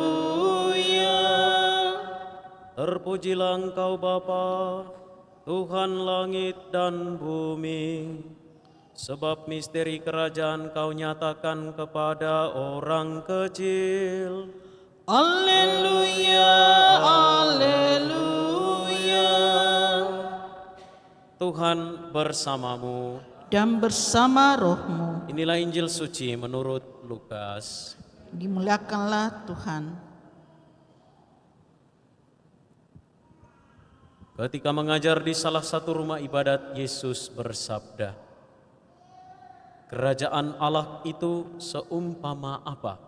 Terpujilah Engkau Bapa, Tuhan langit dan bumi, sebab misteri kerajaan Kau nyatakan kepada orang kecil. Haleluya, haleluya. Tuhan bersamamu. Dan bersama rohmu, Inilah Injil suci menurut Lukas. dimuliakanlah Tuhan. Ketika mengajar di salah satu rumah ibadat, Yesus bersabda, "Kerajaan Allah itu seumpama apa?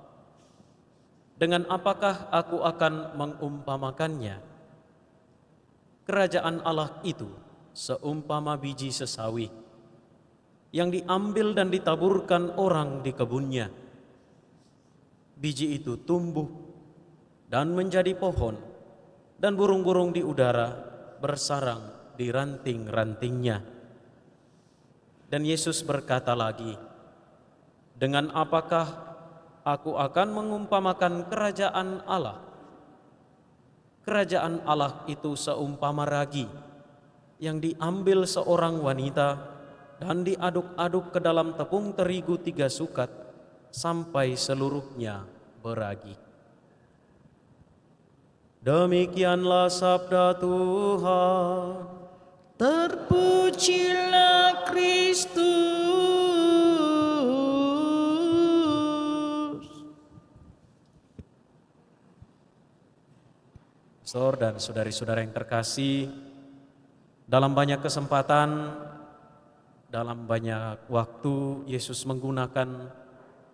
Dengan apakah aku akan mengumpamakannya? Kerajaan Allah itu seumpama biji sesawi yang diambil dan ditaburkan orang di kebunnya. Biji itu tumbuh dan menjadi pohon, dan burung-burung di udara bersarang di ranting-rantingnya." Dan Yesus berkata lagi, "Dengan apakah aku akan mengumpamakan kerajaan Allah? Kerajaan Allah itu seumpama ragi yang diambil seorang wanita dan diaduk-aduk ke dalam tepung terigu 3 sukat sampai seluruhnya beragi." Demikianlah sabda Tuhan. Terpujilah Kristus. Saudara dan saudari-saudara yang terkasih, dalam banyak kesempatan, dalam banyak waktu, Yesus menggunakan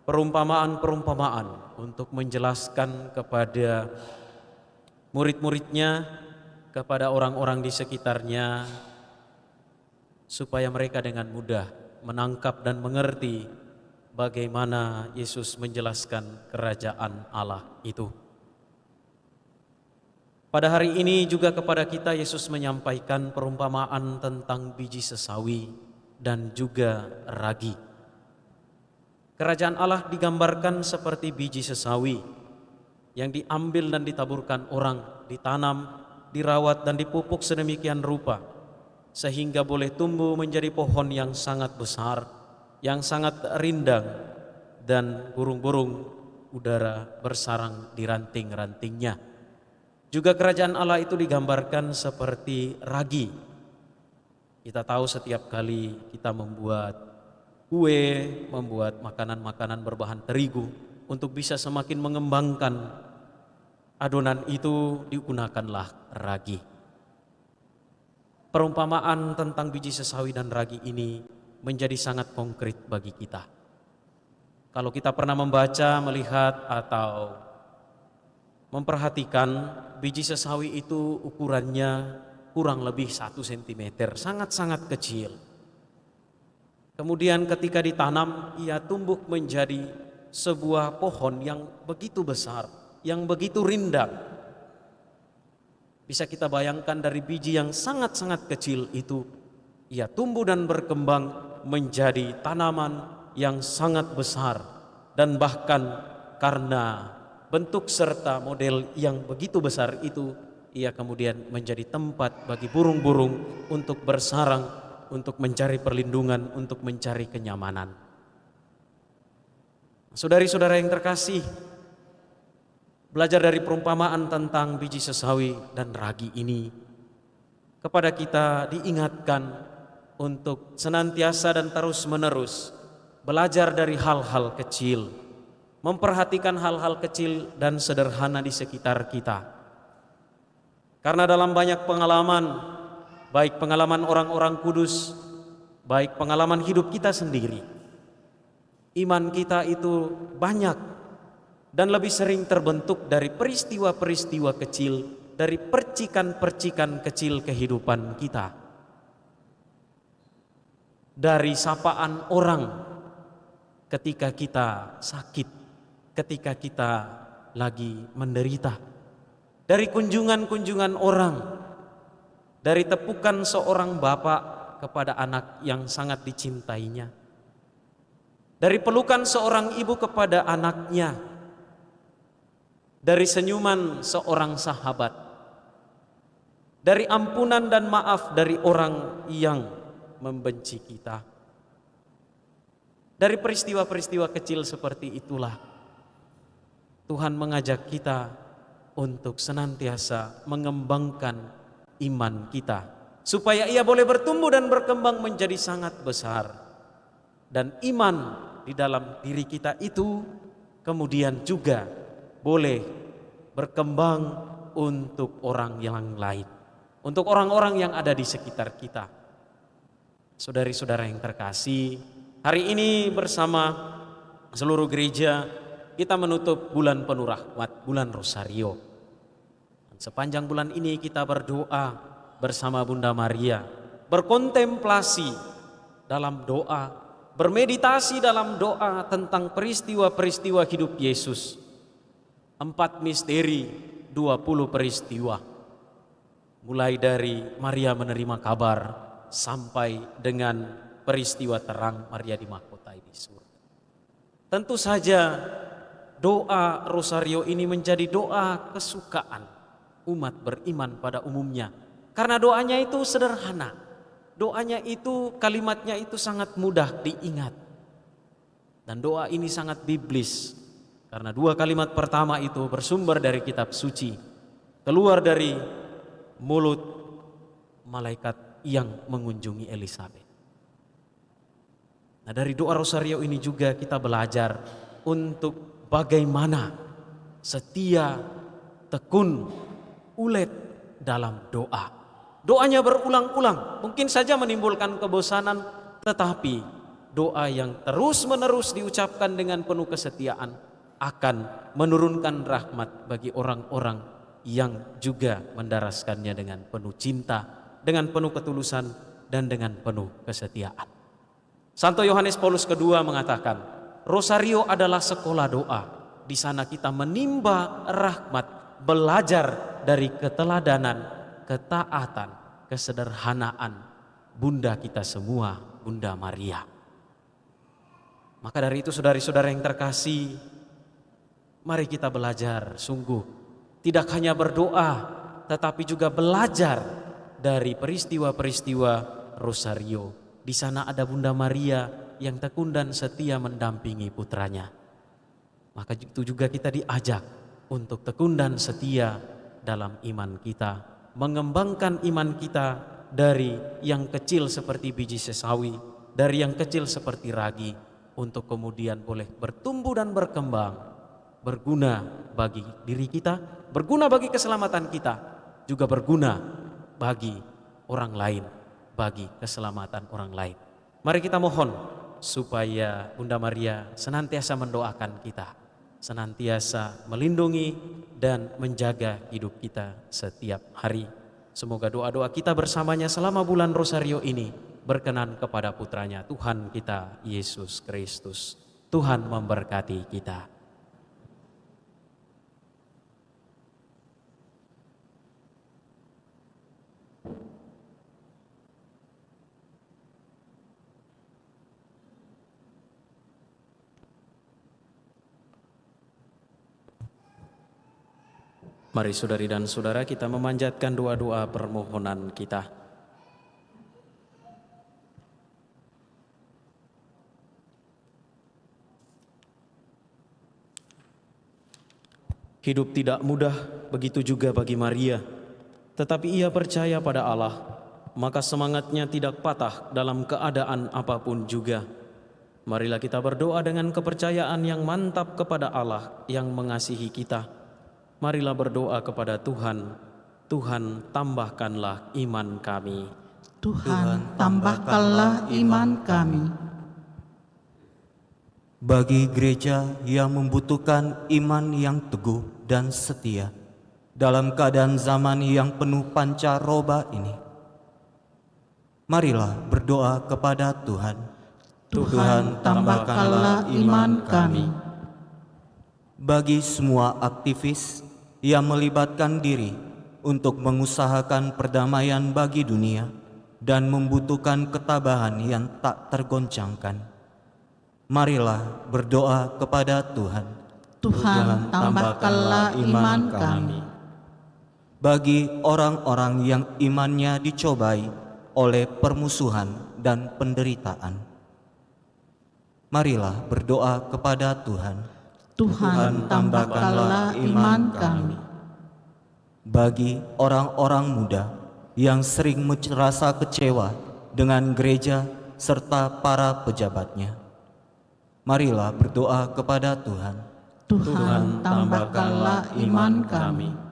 perumpamaan-perumpamaan untuk menjelaskan kepada murid-muridnya, kepada orang-orang di sekitarnya, supaya mereka dengan mudah menangkap dan mengerti bagaimana Yesus menjelaskan kerajaan Allah itu. Pada hari ini juga kepada kita Yesus menyampaikan perumpamaan tentang biji sesawi dan juga ragi. Kerajaan Allah digambarkan seperti biji sesawi yang diambil dan ditaburkan orang, ditanam, dirawat dan dipupuk sedemikian rupa, sehingga boleh tumbuh menjadi pohon yang sangat besar, yang sangat rindang, dan burung-burung udara bersarang di ranting-rantingnya. Juga kerajaan Allah itu digambarkan seperti ragi. Kita tahu setiap kali kita membuat kue, membuat makanan-makanan berbahan terigu, untuk bisa semakin mengembangkan adonan itu digunakanlah ragi. Perumpamaan tentang biji sesawi dan ragi ini menjadi sangat konkret bagi kita. Kalau kita pernah membaca, melihat, atau memperhatikan, biji sesawi itu ukurannya kurang lebih 1 cm, sangat-sangat kecil. Kemudian ketika ditanam, ia tumbuh menjadi sebuah pohon yang begitu besar, yang begitu rindang. Bisa kita bayangkan dari biji yang sangat-sangat kecil itu, ia tumbuh dan berkembang menjadi tanaman yang sangat besar, dan bahkan karena bentuk serta model yang begitu besar itu, ia kemudian menjadi tempat bagi burung-burung untuk bersarang, untuk mencari perlindungan, untuk mencari kenyamanan. Saudari-saudara yang terkasih, belajar dari perumpamaan tentang biji sesawi dan ragi ini, kepada kita diingatkan untuk senantiasa dan terus-menerus belajar dari hal-hal kecil, memperhatikan hal-hal kecil dan sederhana di sekitar kita. Karena dalam banyak pengalaman, baik pengalaman orang-orang kudus, baik pengalaman hidup kita sendiri, iman kita itu banyak dan lebih sering terbentuk dari peristiwa-peristiwa kecil, dari percikan-percikan kecil kehidupan kita. Dari sapaan orang ketika kita sakit, ketika kita lagi menderita. Dari kunjungan-kunjungan orang, dari tepukan seorang bapak kepada anak yang sangat dicintainya, dari pelukan seorang ibu kepada anaknya, dari senyuman seorang sahabat, dari ampunan dan maaf dari orang yang membenci kita. Dari peristiwa-peristiwa kecil seperti itulah Tuhan mengajak kita untuk senantiasa mengembangkan iman kita, supaya ia boleh bertumbuh dan berkembang menjadi sangat besar. Dan iman di dalam diri kita itu kemudian juga boleh berkembang untuk orang yang lain, untuk orang-orang yang ada di sekitar kita. Saudari-saudara yang terkasih, hari ini bersama seluruh gereja kita menutup bulan penuh rahmat, bulan Rosario. Dan sepanjang bulan ini kita berdoa bersama Bunda Maria, berkontemplasi dalam doa, bermeditasi dalam doa tentang peristiwa-peristiwa hidup Yesus. 4 misteri, 20 peristiwa. Mulai dari Maria menerima kabar sampai dengan peristiwa terang Maria dimahkotai di surga. Tentu saja doa Rosario ini menjadi doa kesukaan umat beriman pada umumnya. Karena doanya itu sederhana. Doanya itu, kalimatnya itu sangat mudah diingat. Dan doa ini sangat biblis. Karena 2 kalimat pertama itu bersumber dari kitab suci. Keluar dari mulut malaikat yang mengunjungi Elizabeth. Nah, dari doa Rosario ini juga kita belajar untuk bagaimana setia, tekun, ulet dalam doa. Doanya berulang-ulang, mungkin saja menimbulkan kebosanan, tetapi doa yang terus-menerus diucapkan dengan penuh kesetiaan akan menurunkan rahmat bagi orang-orang yang juga mendaraskannya dengan penuh cinta, dengan penuh ketulusan, dan dengan penuh kesetiaan. Santo Yohanes Paulus II mengatakan, Rosario adalah sekolah doa. Di sana kita menimba rahmat, belajar dari keteladanan, ketaatan, kesederhanaan Bunda kita semua, Bunda Maria. Maka dari itu saudari-saudara yang terkasih, mari kita belajar sungguh, tidak hanya berdoa, tetapi juga belajar dari peristiwa-peristiwa Rosario. Di sana ada Bunda Maria yang tekun dan setia mendampingi putranya. Maka itu juga kita diajak untuk tekun dan setia dalam iman kita, mengembangkan iman kita dari yang kecil seperti biji sesawi, dari yang kecil seperti ragi, untuk kemudian boleh bertumbuh dan berkembang, berguna bagi diri kita, berguna bagi keselamatan kita, juga berguna bagi orang lain, bagi keselamatan orang lain. Mari kita mohon supaya Bunda Maria senantiasa mendoakan kita, senantiasa melindungi dan menjaga hidup kita setiap hari. Semoga doa-doa kita bersamanya selama bulan Rosario ini berkenan kepada putranya Tuhan kita Yesus Kristus. Tuhan memberkati kita. Mari saudari dan saudara kita memanjatkan doa-doa permohonan kita. Hidup tidak mudah, begitu juga bagi Maria. Tetapi ia percaya pada Allah, maka semangatnya tidak patah dalam keadaan apapun juga. Marilah kita berdoa dengan kepercayaan yang mantap kepada Allah yang mengasihi kita. Marilah berdoa kepada Tuhan. Tuhan, tambahkanlah iman kami. Tuhan, tambahkanlah iman kami. Bagi gereja yang membutuhkan iman yang teguh dan setia dalam keadaan zaman yang penuh pancaroba ini, marilah berdoa kepada Tuhan. Tuhan, tambahkanlah iman kami. Bagi semua aktivis yang melibatkan diri untuk mengusahakan perdamaian bagi dunia dan membutuhkan ketabahan yang tak tergoncangkan, marilah berdoa kepada Tuhan. Tuhan, tambahkanlah iman kami. bagi orang-orang yang imannya dicobai oleh permusuhan dan penderitaan. Marilah berdoa kepada Tuhan. Tuhan, tambahkanlah iman kami. Bagi orang-orang muda yang sering merasa kecewa dengan gereja serta para pejabatnya, marilah berdoa kepada Tuhan. Tuhan, tambahkanlah iman kami.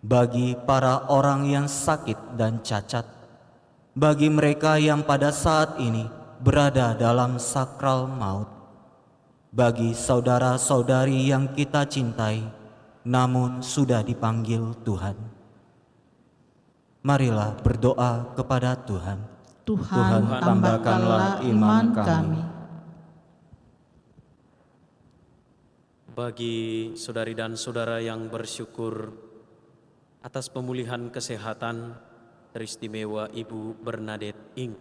Bagi para orang yang sakit dan cacat, bagi mereka yang pada saat ini berada dalam sakral maut, bagi saudara-saudari yang kita cintai namun sudah dipanggil Tuhan, marilah berdoa kepada Tuhan. Tuhan, tambahkanlah iman kami. Bagi saudari dan saudara yang bersyukur atas pemulihan kesehatan teristimewa Ibu Bernadette Ing.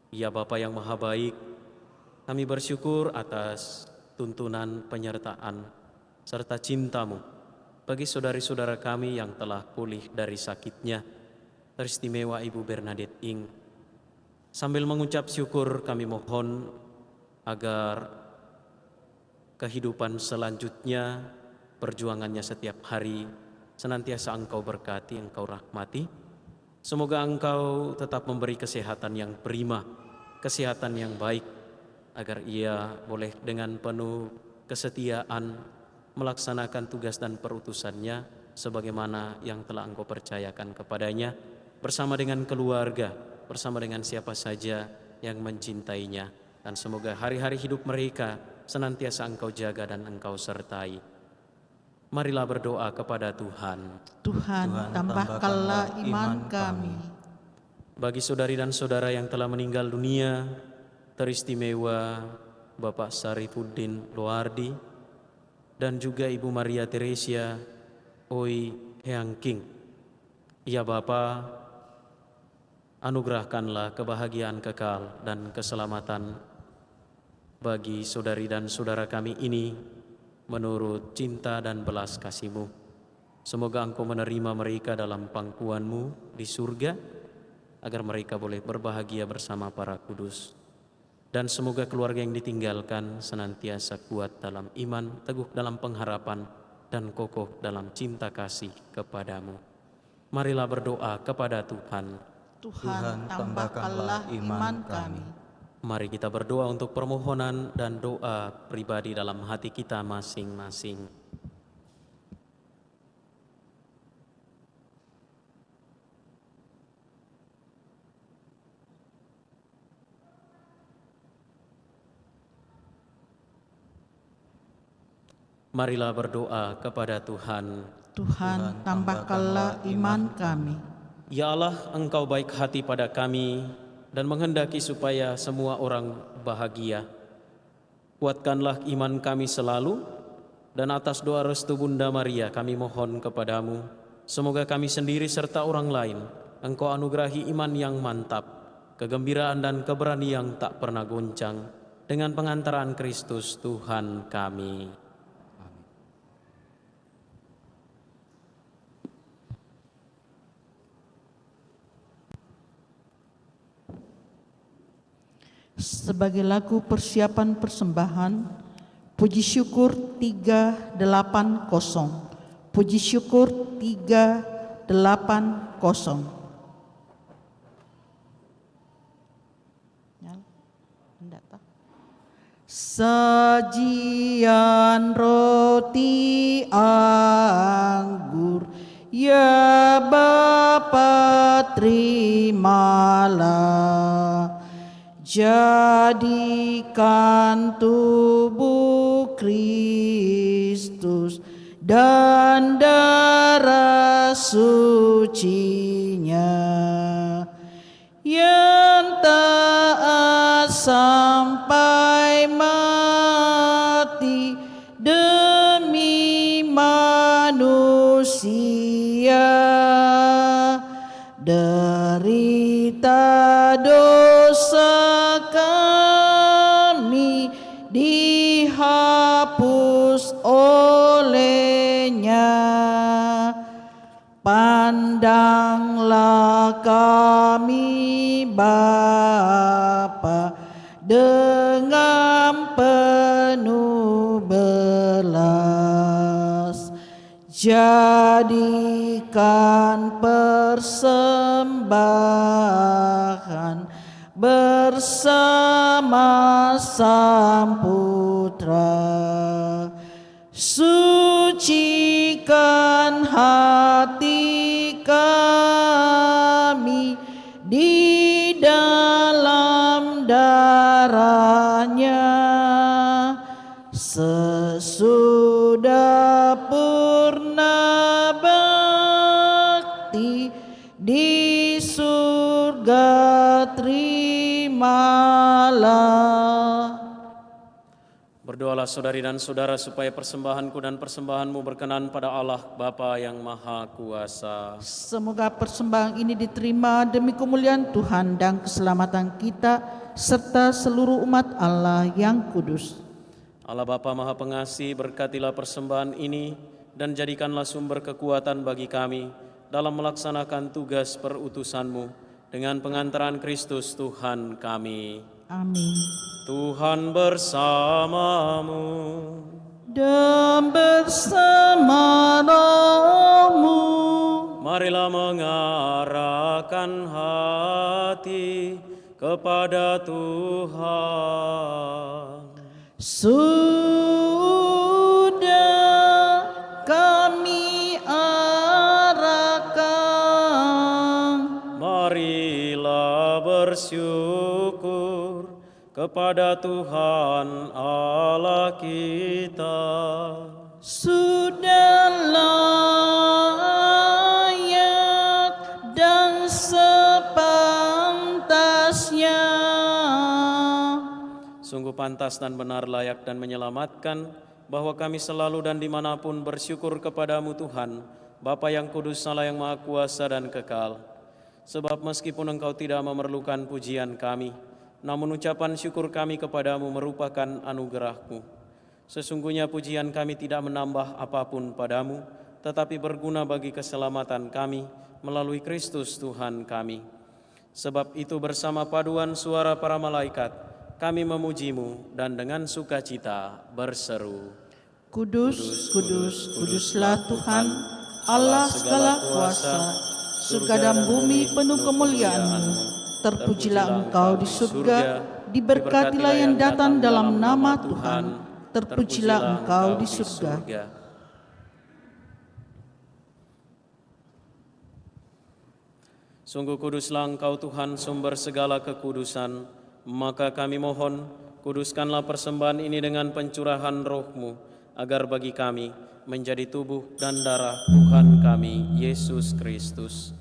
Ya Bapa yang Maha Baik, kami bersyukur atas tuntunan penyertaan serta cinta-Mu bagi saudari-saudara kami yang telah pulih dari sakitnya teristimewa Ibu Bernadette Ing. Sambil mengucap syukur, kami mohon agar kehidupan selanjutnya, perjuangannya setiap hari senantiasa Engkau berkati, Engkau rahmati. Semoga Engkau tetap memberi kesehatan yang prima, kesehatan yang baik, agar ia boleh dengan penuh kesetiaan melaksanakan tugas dan perutusannya sebagaimana yang telah Engkau percayakan kepadanya, bersama dengan keluarga, bersama dengan siapa saja yang mencintainya. Dan semoga hari-hari hidup mereka senantiasa Engkau jaga dan Engkau sertai. Marilah berdoa kepada Tuhan. Tuhan, tambahkanlah iman kami. Bagi saudari dan saudara yang telah meninggal dunia, teristimewa Bapak Sarifuddin Loardi dan juga Ibu Maria Teresia Oi Heang King. Ya Bapa, anugerahkanlah kebahagiaan kekal dan keselamatan bagi saudari dan saudara kami ini menurut cinta dan belas kasih-Mu. Semoga Engkau menerima mereka dalam pangkuan-Mu di surga, agar mereka boleh berbahagia bersama para kudus. Dan semoga keluarga yang ditinggalkan senantiasa kuat dalam iman, teguh dalam pengharapan, dan kokoh dalam cinta kasih kepadamu. Marilah berdoa kepada Tuhan. Tuhan, tambahkanlah iman kami. Mari kita berdoa untuk permohonan dan doa pribadi dalam hati kita masing-masing. Marilah berdoa kepada Tuhan. Tuhan, tambahkanlah iman kami. Ya Allah, Engkau baik hati pada kami dan menghendaki supaya semua orang bahagia. Kuatkanlah iman kami selalu, dan atas doa restu Bunda Maria kami mohon kepadamu, semoga kami sendiri serta orang lain Engkau anugerahi iman yang mantap, kegembiraan dan keberanian yang tak pernah goncang, dengan pengantaran Kristus Tuhan kami. Sebagai lagu persiapan persembahan, puji syukur 380. Puji syukur 380. Sajian roti anggur, ya Bapa terimalah. Jadikan tubuh Kristus dan darah sucinya yang taat sampai mati demi manusia, derita dosa kami dihapus olehnya. Pandanglah kami Bapa dengan penuh belas, jadikan persembahan bersama Sang Putra, sucikan hati kami di dalam darahnya, sesudah purna bakti di surga terimalah. Berdoalah saudari dan saudara supaya persembahanku dan persembahanmu berkenan pada Allah Bapa yang Maha Kuasa. Semoga persembahan ini diterima demi kemuliaan Tuhan dan keselamatan kita serta seluruh umat Allah yang kudus. Allah Bapa Maha Pengasih, berkatilah persembahan ini dan jadikanlah sumber kekuatan bagi kami dalam melaksanakan tugas perutusan-Mu dengan pengantaran Kristus Tuhan kami. Amin. Tuhan bersamamu. Dan bersama rohmu. Marilah mengarahkan hati kepada Tuhan. Sudah kami arahkan. Marilah bersyukur kepada Tuhan Allah kita. Sudah layak dan sepantasnya. Sungguh pantas dan benar, layak dan menyelamatkan, bahwa kami selalu dan dimanapun bersyukur kepadamu Tuhan, Bapa yang kudus, Allah yang Maha Kuasa dan kekal. Sebab meskipun Engkau tidak memerlukan pujian kami, namun ucapan syukur kami kepadamu merupakan anugerah-Mu. Sesungguhnya pujian kami tidak menambah apapun padamu, tetapi berguna bagi keselamatan kami melalui Kristus Tuhan kami. Sebab itu bersama paduan suara para malaikat, kami memuji-Mu dan dengan sukacita berseru, Kudus, kudus, kuduslah Tuhan, Allah segala kuasa, surga dan bumi penuh kemuliaan-Mu. Terpujilah Engkau di surga, diberkatilah yang datang dalam nama Tuhan. Terpujilah Engkau di surga. Sungguh kuduslah Engkau Tuhan, sumber segala kekudusan. Maka kami mohon, kuduskanlah persembahan ini dengan pencurahan Roh-Mu, agar bagi kami menjadi tubuh dan darah Tuhan kami, Yesus Kristus.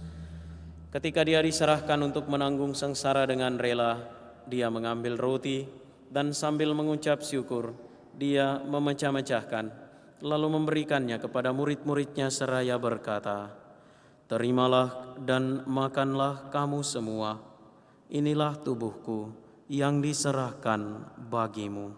Ketika Dia diserahkan untuk menanggung sengsara dengan rela, Dia mengambil roti dan sambil mengucap syukur, Dia memecah-mecahkan, lalu memberikannya kepada murid-murid-Nya seraya berkata, "Terimalah dan makanlah kamu semua, inilah tubuhku yang diserahkan bagimu."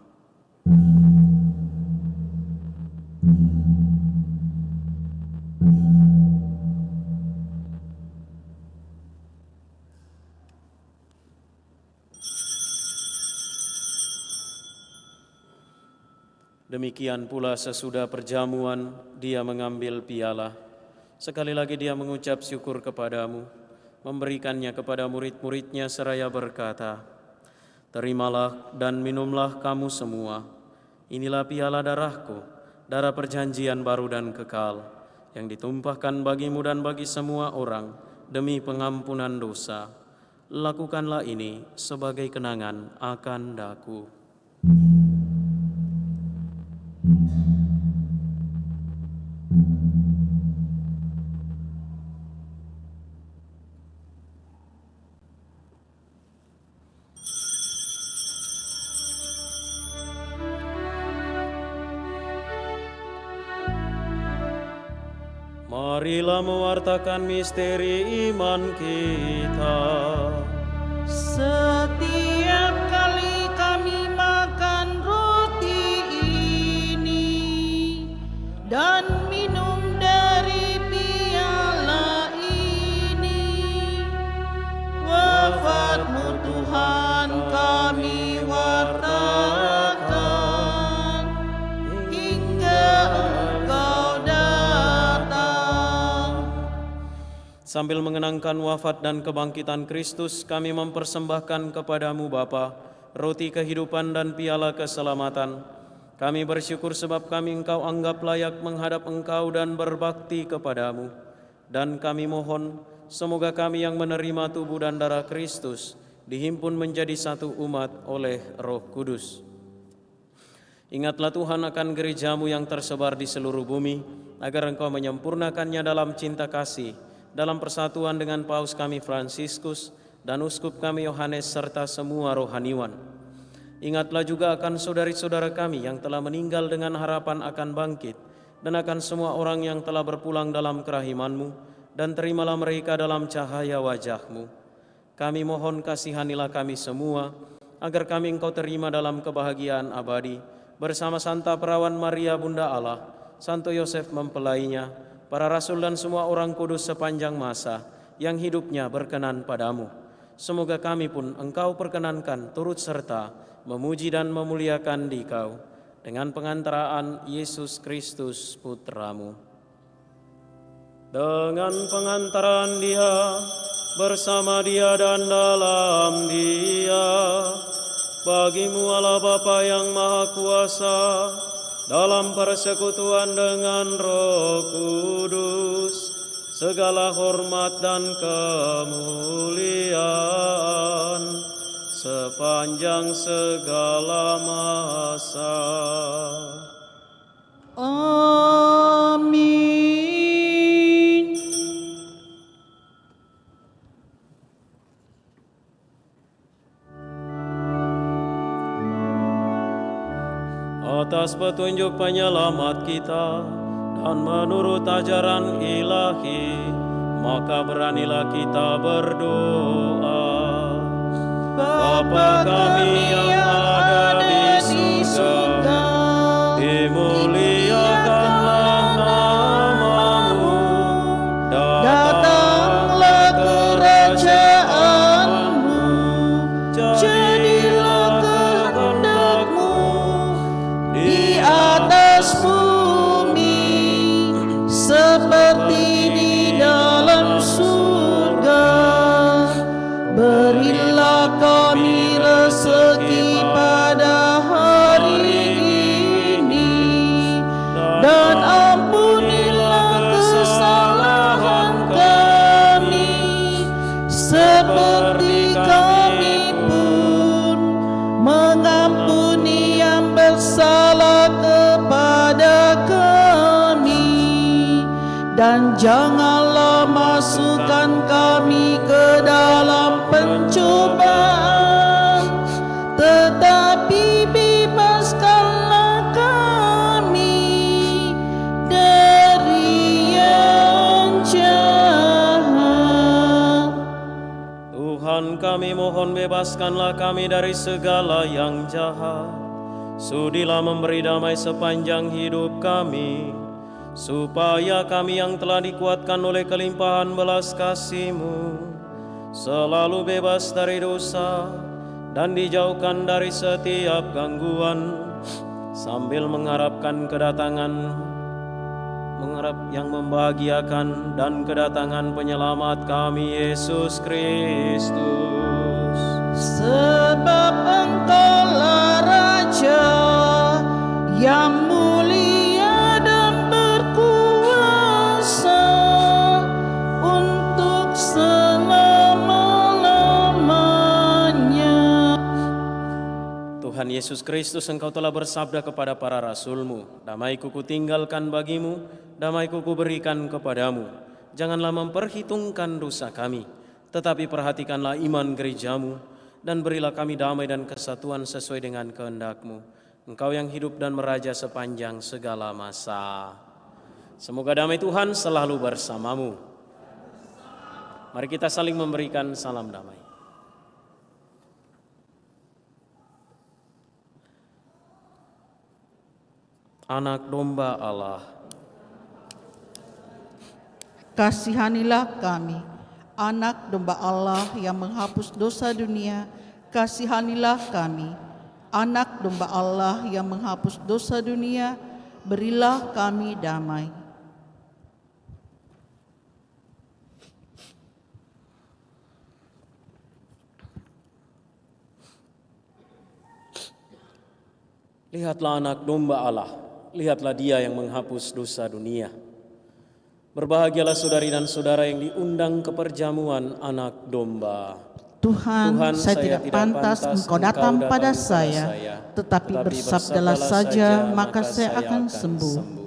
Demikian pula sesudah perjamuan, Dia mengambil piala. Sekali lagi Dia mengucap syukur kepadamu, memberikannya kepada murid-murid-Nya seraya berkata, "Terimalah dan minumlah kamu semua. Inilah piala darah-Ku, darah perjanjian baru dan kekal, yang ditumpahkan bagimu dan bagi semua orang demi pengampunan dosa. Lakukanlah ini sebagai kenangan akan Daku." Marilah mewartakan misteri iman kita. Setiap kali kami makan roti ini dan minum dari piala Sambil mengenangkan wafat dan kebangkitan Kristus, kami mempersembahkan kepadamu Bapa, roti kehidupan dan piala keselamatan. Kami bersyukur sebab kami Engkau anggap layak menghadap Engkau dan berbakti kepadamu. Dan kami mohon, semoga kami yang menerima tubuh dan darah Kristus dihimpun menjadi satu umat oleh Roh Kudus. Ingatlah Tuhan akan gerejamu yang tersebar di seluruh bumi, agar Engkau menyempurnakannya dalam cinta kasih, dalam persatuan dengan Paus kami Fransiskus dan Uskup kami Yohanes serta semua rohaniwan. Ingatlah juga akan saudari-saudara kami yang telah meninggal dengan harapan akan bangkit, dan akan semua orang yang telah berpulang dalam kerahiman-Mu, dan terimalah mereka dalam cahaya wajah-Mu. Kami mohon kasihanilah kami semua, agar kami Engkau terima dalam kebahagiaan abadi, bersama Santa Perawan Maria Bunda Allah, Santo Yosef mempelainya, para rasul dan semua orang kudus sepanjang masa yang hidupnya berkenan padamu. Semoga kami pun Engkau perkenankan turut serta memuji dan memuliakan Dikau dengan pengantaraan Yesus Kristus Putramu. Dengan pengantaran Dia, bersama Dia dan dalam Dia, bagimu Allah Bapa yang Maha Kuasa, dalam persekutuan dengan Roh Kudus, segala hormat dan kemuliaan sepanjang segala masa. Amin. Atas petunjuk penyelamat kita dan menurut ajaran ilahi, maka beranilah kita berdoa. Bapa kami yang ada di surga, dimuliakanlah nama-Mu, datanglah kerajaan-Mu, jadilah kehendak-Mu di atas bumi seperti di dalam surga. Berilah kami rezeki pada hari ini, dan ampunilah kesalahan kami seperti kami pun mengampuni yang bersalah kepada kami, dan janganlah masukkan kami ke dalam pencobaan, tetapi bebaskanlah kami dari yang jahat. Tuhan kami mohon bebaskanlah kami dari segala yang jahat. Sudilah memberi damai sepanjang hidup kami, supaya kami yang telah dikuatkan oleh kelimpahan belas kasih-Mu selalu bebas dari dosa dan dijauhkan dari setiap gangguan, sambil mengharapkan mengharap yang membahagiakan dan kedatangan penyelamat kami Yesus Kristus. Sebab Engkaulah Raja yang mulia dan berkuasa untuk selama-lamanya. Tuhan Yesus Kristus, Engkau telah bersabda kepada para rasul-Mu, damai-Ku kutinggalkan bagimu, damai-Ku kuberikan kepadamu. Janganlah memperhitungkan dosa kami, tetapi perhatikanlah iman gereja-Mu, dan berilah kami damai dan kesatuan sesuai dengan kehendak-Mu. Engkau yang hidup dan meraja sepanjang segala masa. Semoga damai Tuhan selalu bersamamu. Mari kita saling memberikan salam damai. Anak domba Allah, kasihanilah kami. Anak domba Allah yang menghapus dosa dunia, kasihanilah kami. Anak domba Allah yang menghapus dosa dunia, berilah kami damai. Lihatlah anak domba Allah, lihatlah dia yang menghapus dosa dunia. Berbahagialah saudari dan saudara yang diundang ke perjamuan anak domba. Tuhan, saya tidak pantas Engkau datang pada saya, tetapi bersabdalah saja, maka saya akan sembuh.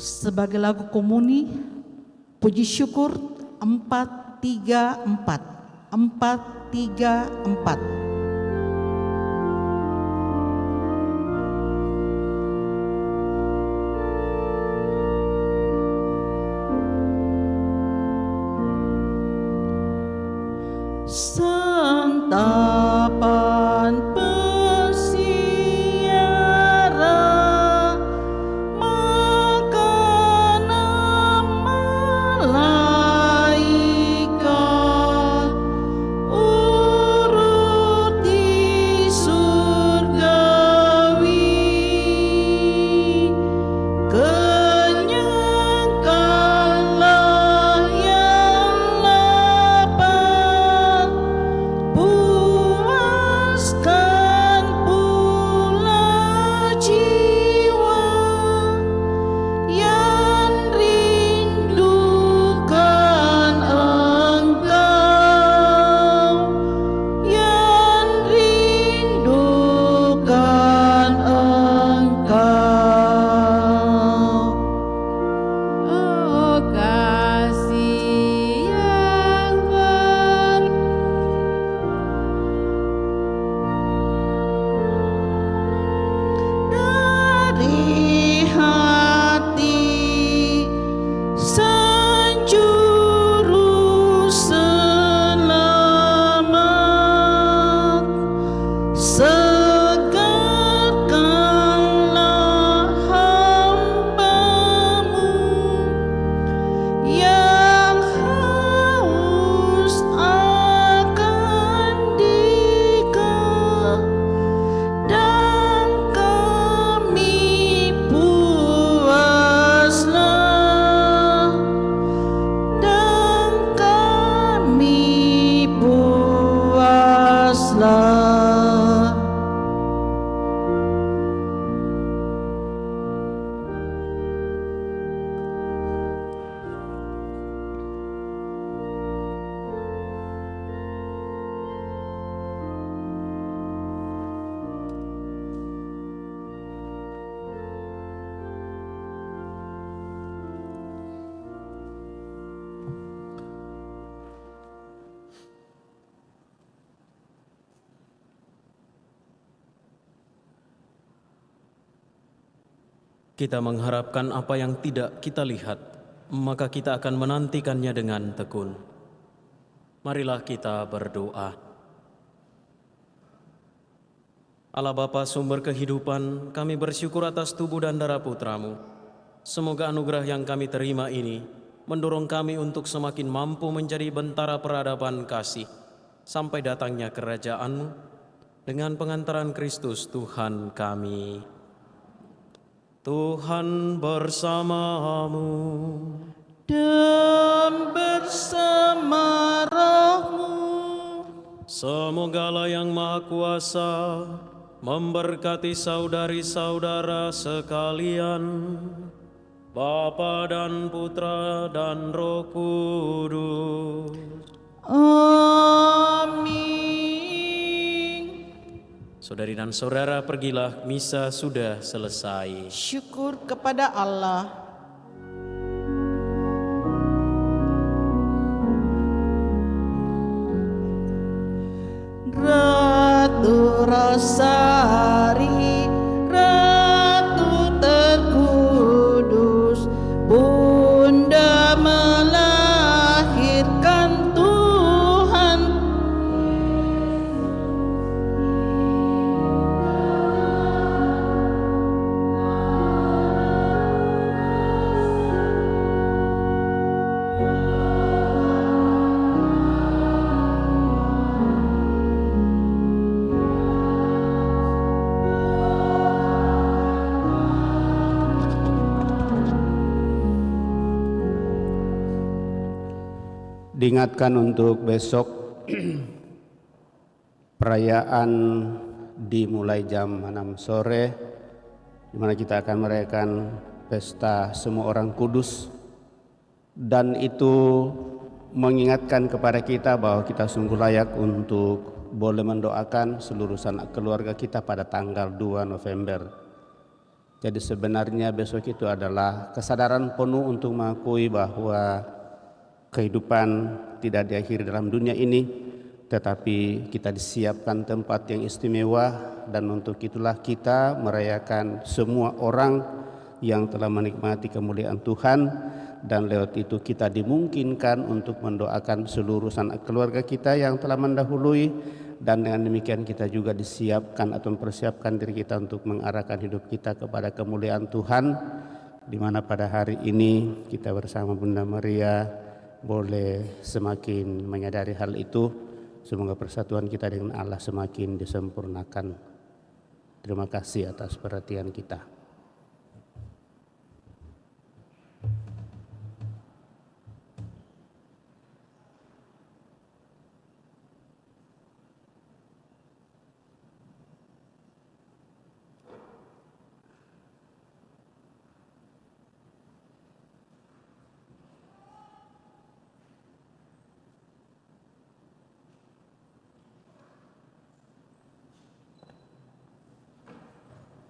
Sebagai lagu komuni, puji syukur 434, 434. Santapan pesiara, makanan malaikat, urutan Kita mengharapkan apa yang tidak kita lihat, maka kita akan menantikannya dengan tekun. Marilah kita berdoa. Allah Bapa sumber kehidupan, kami bersyukur atas tubuh dan darah Putra-Mu. Semoga anugerah yang kami terima ini mendorong kami untuk semakin mampu menjadi bentara peradaban kasih sampai datangnya kerajaan-Mu dengan pengantaran Kristus Tuhan kami. Tuhan bersamamu dan bersama rohmu. Semoga Allah yang Maha Kuasa memberkati saudari-saudara sekalian, Bapa dan Putra dan Roh Kudus. Amin. Saudari dan saudara, pergilah, misa sudah selesai. Syukur kepada Allah. Ratu Rosari, Ratu terkudus, Bunda melahirkan Tuhan. Diingatkan untuk besok perayaan dimulai jam 6 sore, di mana kita akan merayakan pesta semua orang kudus, dan itu mengingatkan kepada kita bahwa kita sungguh layak untuk boleh mendoakan seluruh sanak keluarga kita pada tanggal 2 November. Jadi sebenarnya besok itu adalah kesadaran penuh untuk mengakui bahwa kehidupan tidak diakhiri dalam dunia ini, tetapi kita disiapkan tempat yang istimewa, dan untuk itulah kita merayakan semua orang yang telah menikmati kemuliaan Tuhan, dan lewat itu kita dimungkinkan untuk mendoakan seluruh sanak keluarga kita yang telah mendahului, dan dengan demikian kita juga disiapkan atau mempersiapkan diri kita untuk mengarahkan hidup kita kepada kemuliaan Tuhan, di mana pada hari ini kita bersama Bunda Maria boleh semakin menyadari hal itu. Semoga persatuan kita dengan Allah semakin disempurnakan. Terima kasih atas perhatian kita.